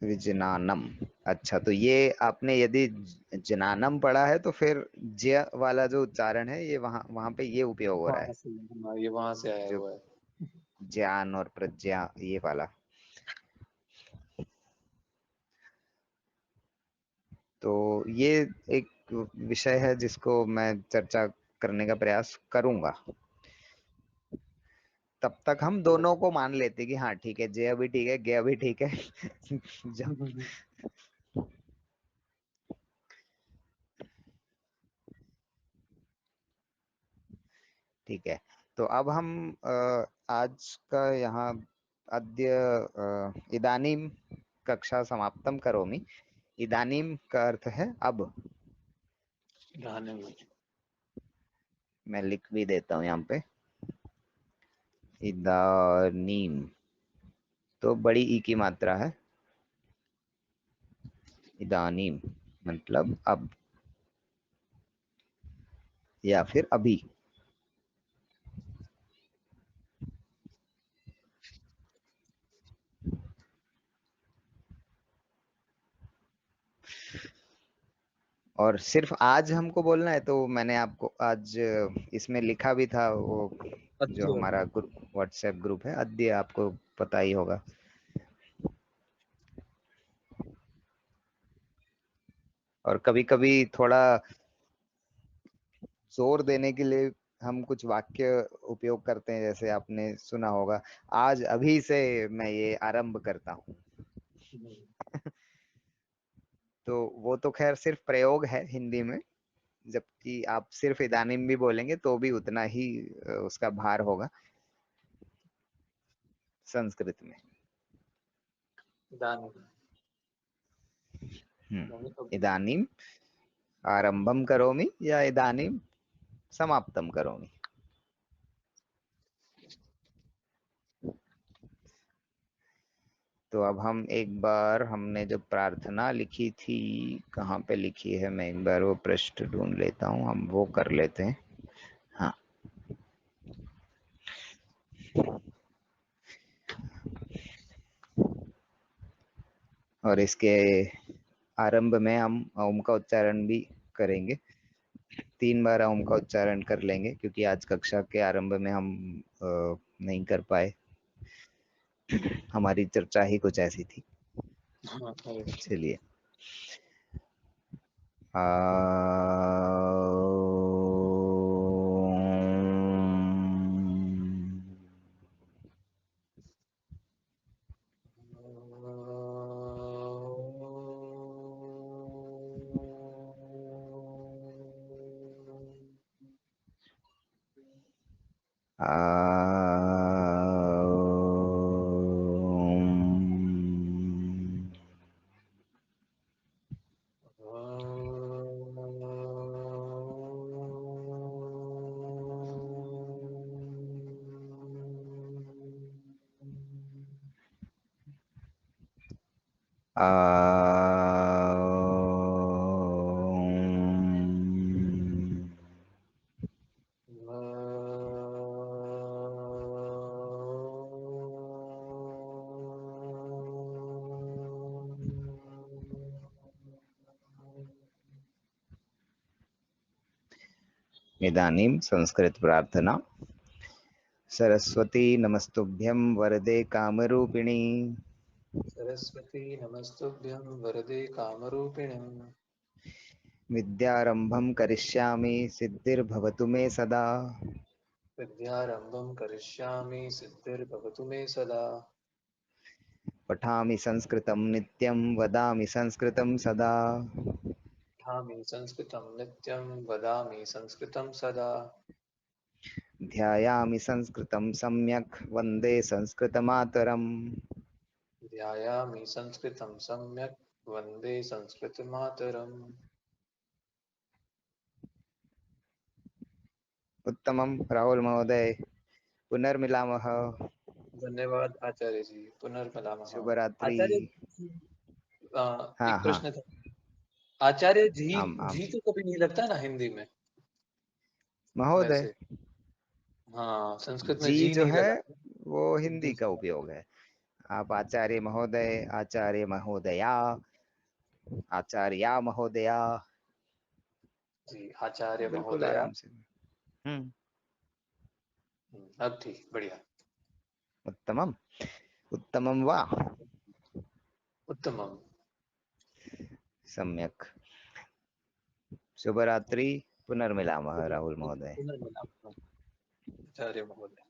Speaker 1: विजनानम। अच्छा, तो ये आपने यदि जनानम पढ़ा है तो फिर ज वाला जो उच्चारण है ये वहां वहां पे ये उपयोग हो रहा
Speaker 2: वहां
Speaker 1: है,
Speaker 2: से, हाँ, ये वहां से आया
Speaker 1: जो
Speaker 2: हुआ है।
Speaker 1: ज्ञान और प्रज्ञा ये वाला। तो ये एक विषय है जिसको मैं चर्चा करने का प्रयास करूंगा। तब तक हम दोनों को मान लेते कि हाँ ठीक है, जय भी ठीक है, गया भी ठीक है। जो ठीक है, तो अब हम आज का यहाँ अद्य इदानीम कक्षा समाप्तम करोमि। इदानीम का अर्थ है अब।
Speaker 2: गाने में।
Speaker 1: मैं लिख भी देता हूँ यहाँ पे, इदानीम तो बड़ी ई की मात्रा है, इदानीम मतलब अब या फिर अभी। और सिर्फ आज हमको बोलना है, तो मैंने आपको आज इसमें लिखा भी था, वो जो
Speaker 2: अद्य।
Speaker 1: हमारा व्हाट्सएप ग्रुप है अद्य, आपको पता ही होगा। और कभी कभी थोड़ा जोर देने के लिए हम कुछ वाक्य उपयोग करते हैं, जैसे आपने सुना होगा, आज अभी से मैं ये आरंभ करता हूँ। तो वो तो खैर सिर्फ प्रयोग है हिंदी में, जबकि आप सिर्फ इदानीम भी बोलेंगे तो भी उतना ही उसका भार होगा संस्कृत में।
Speaker 2: दान।
Speaker 1: इदानीम आरंभम करोमि या इदानीम समाप्तम करोमि। तो अब हम एक बार, हमने जो प्रार्थना लिखी थी, कहाँ पे लिखी है, मैं एक बार वो पृष्ठ ढूंढ लेता हूँ, हम वो कर लेते हैं। हाँ, और इसके आरंभ में हम ओम का उच्चारण भी करेंगे, 3 बार ओम का उच्चारण कर लेंगे, क्योंकि आज कक्षा के आरंभ में हम नहीं कर पाए, हमारी चर्चा ही कुछ ऐसी थी।
Speaker 2: हाँ,
Speaker 1: चलिए, इदानीं संस्कृत प्रार्थना। सरस्वती नमस्तुभ्यं वरदे कामरूपिणी।
Speaker 2: सरस्वती नमस्तुभ्यं वरदे कामरूपिणी।
Speaker 1: विद्यारंभं करिष्यामि सिद्धिर्भवतु मे सदा।
Speaker 2: विद्यारंभं करिष्यामि सिद्धिर्भवतु मे सदा।
Speaker 1: पठामि संस्कृतं नित्यं वदामि संस्कृतं सदा।
Speaker 2: पठामि संस्कृतं नित्यं वदामि संस्कृतं सदा।
Speaker 1: ध्यायामि संस्कृतं सम्यक् वन्दे संस्कृतमातरम्।
Speaker 2: ध्यायामि संस्कृतं सम्यक् वन्दे संस्कृतमातरम्।
Speaker 1: उत्तमं राहुल महोदय, पुनर्मिलामः।
Speaker 2: धन्यवाद आचार्य जी, पुनर्मिलामः।
Speaker 1: शुभरात्रि।
Speaker 2: आचार्य जी,
Speaker 1: हाँ
Speaker 2: एक
Speaker 1: हाँ।
Speaker 2: प्रश्न था। आचार्य जी,
Speaker 1: आम आम
Speaker 2: जी तो कभी नहीं लगता ना हिंदी में
Speaker 1: महोदय।
Speaker 2: वैसे। हाँ, संस्कृत में
Speaker 1: जी
Speaker 2: जी
Speaker 1: जो
Speaker 2: नहीं
Speaker 1: है
Speaker 2: लगा।
Speaker 1: वो हिंदी का
Speaker 2: दूसरा
Speaker 1: उपयोग है। आप आचार्य महोदय, आचार्य महोदया, आचार्या महोदया,
Speaker 2: जी, आचार्य
Speaker 1: बिल्कुल
Speaker 2: महोदया।
Speaker 1: आराम से।
Speaker 2: अब ठीक, बढ़िया।
Speaker 1: उत्तमम, उत्तमम वा।
Speaker 2: उत्तमम।
Speaker 1: सम्यक। शुभरात्रि। पुनर्मिलामः राहुल महोदय।
Speaker 2: पुनर्मिलामः आचार्य महोदय।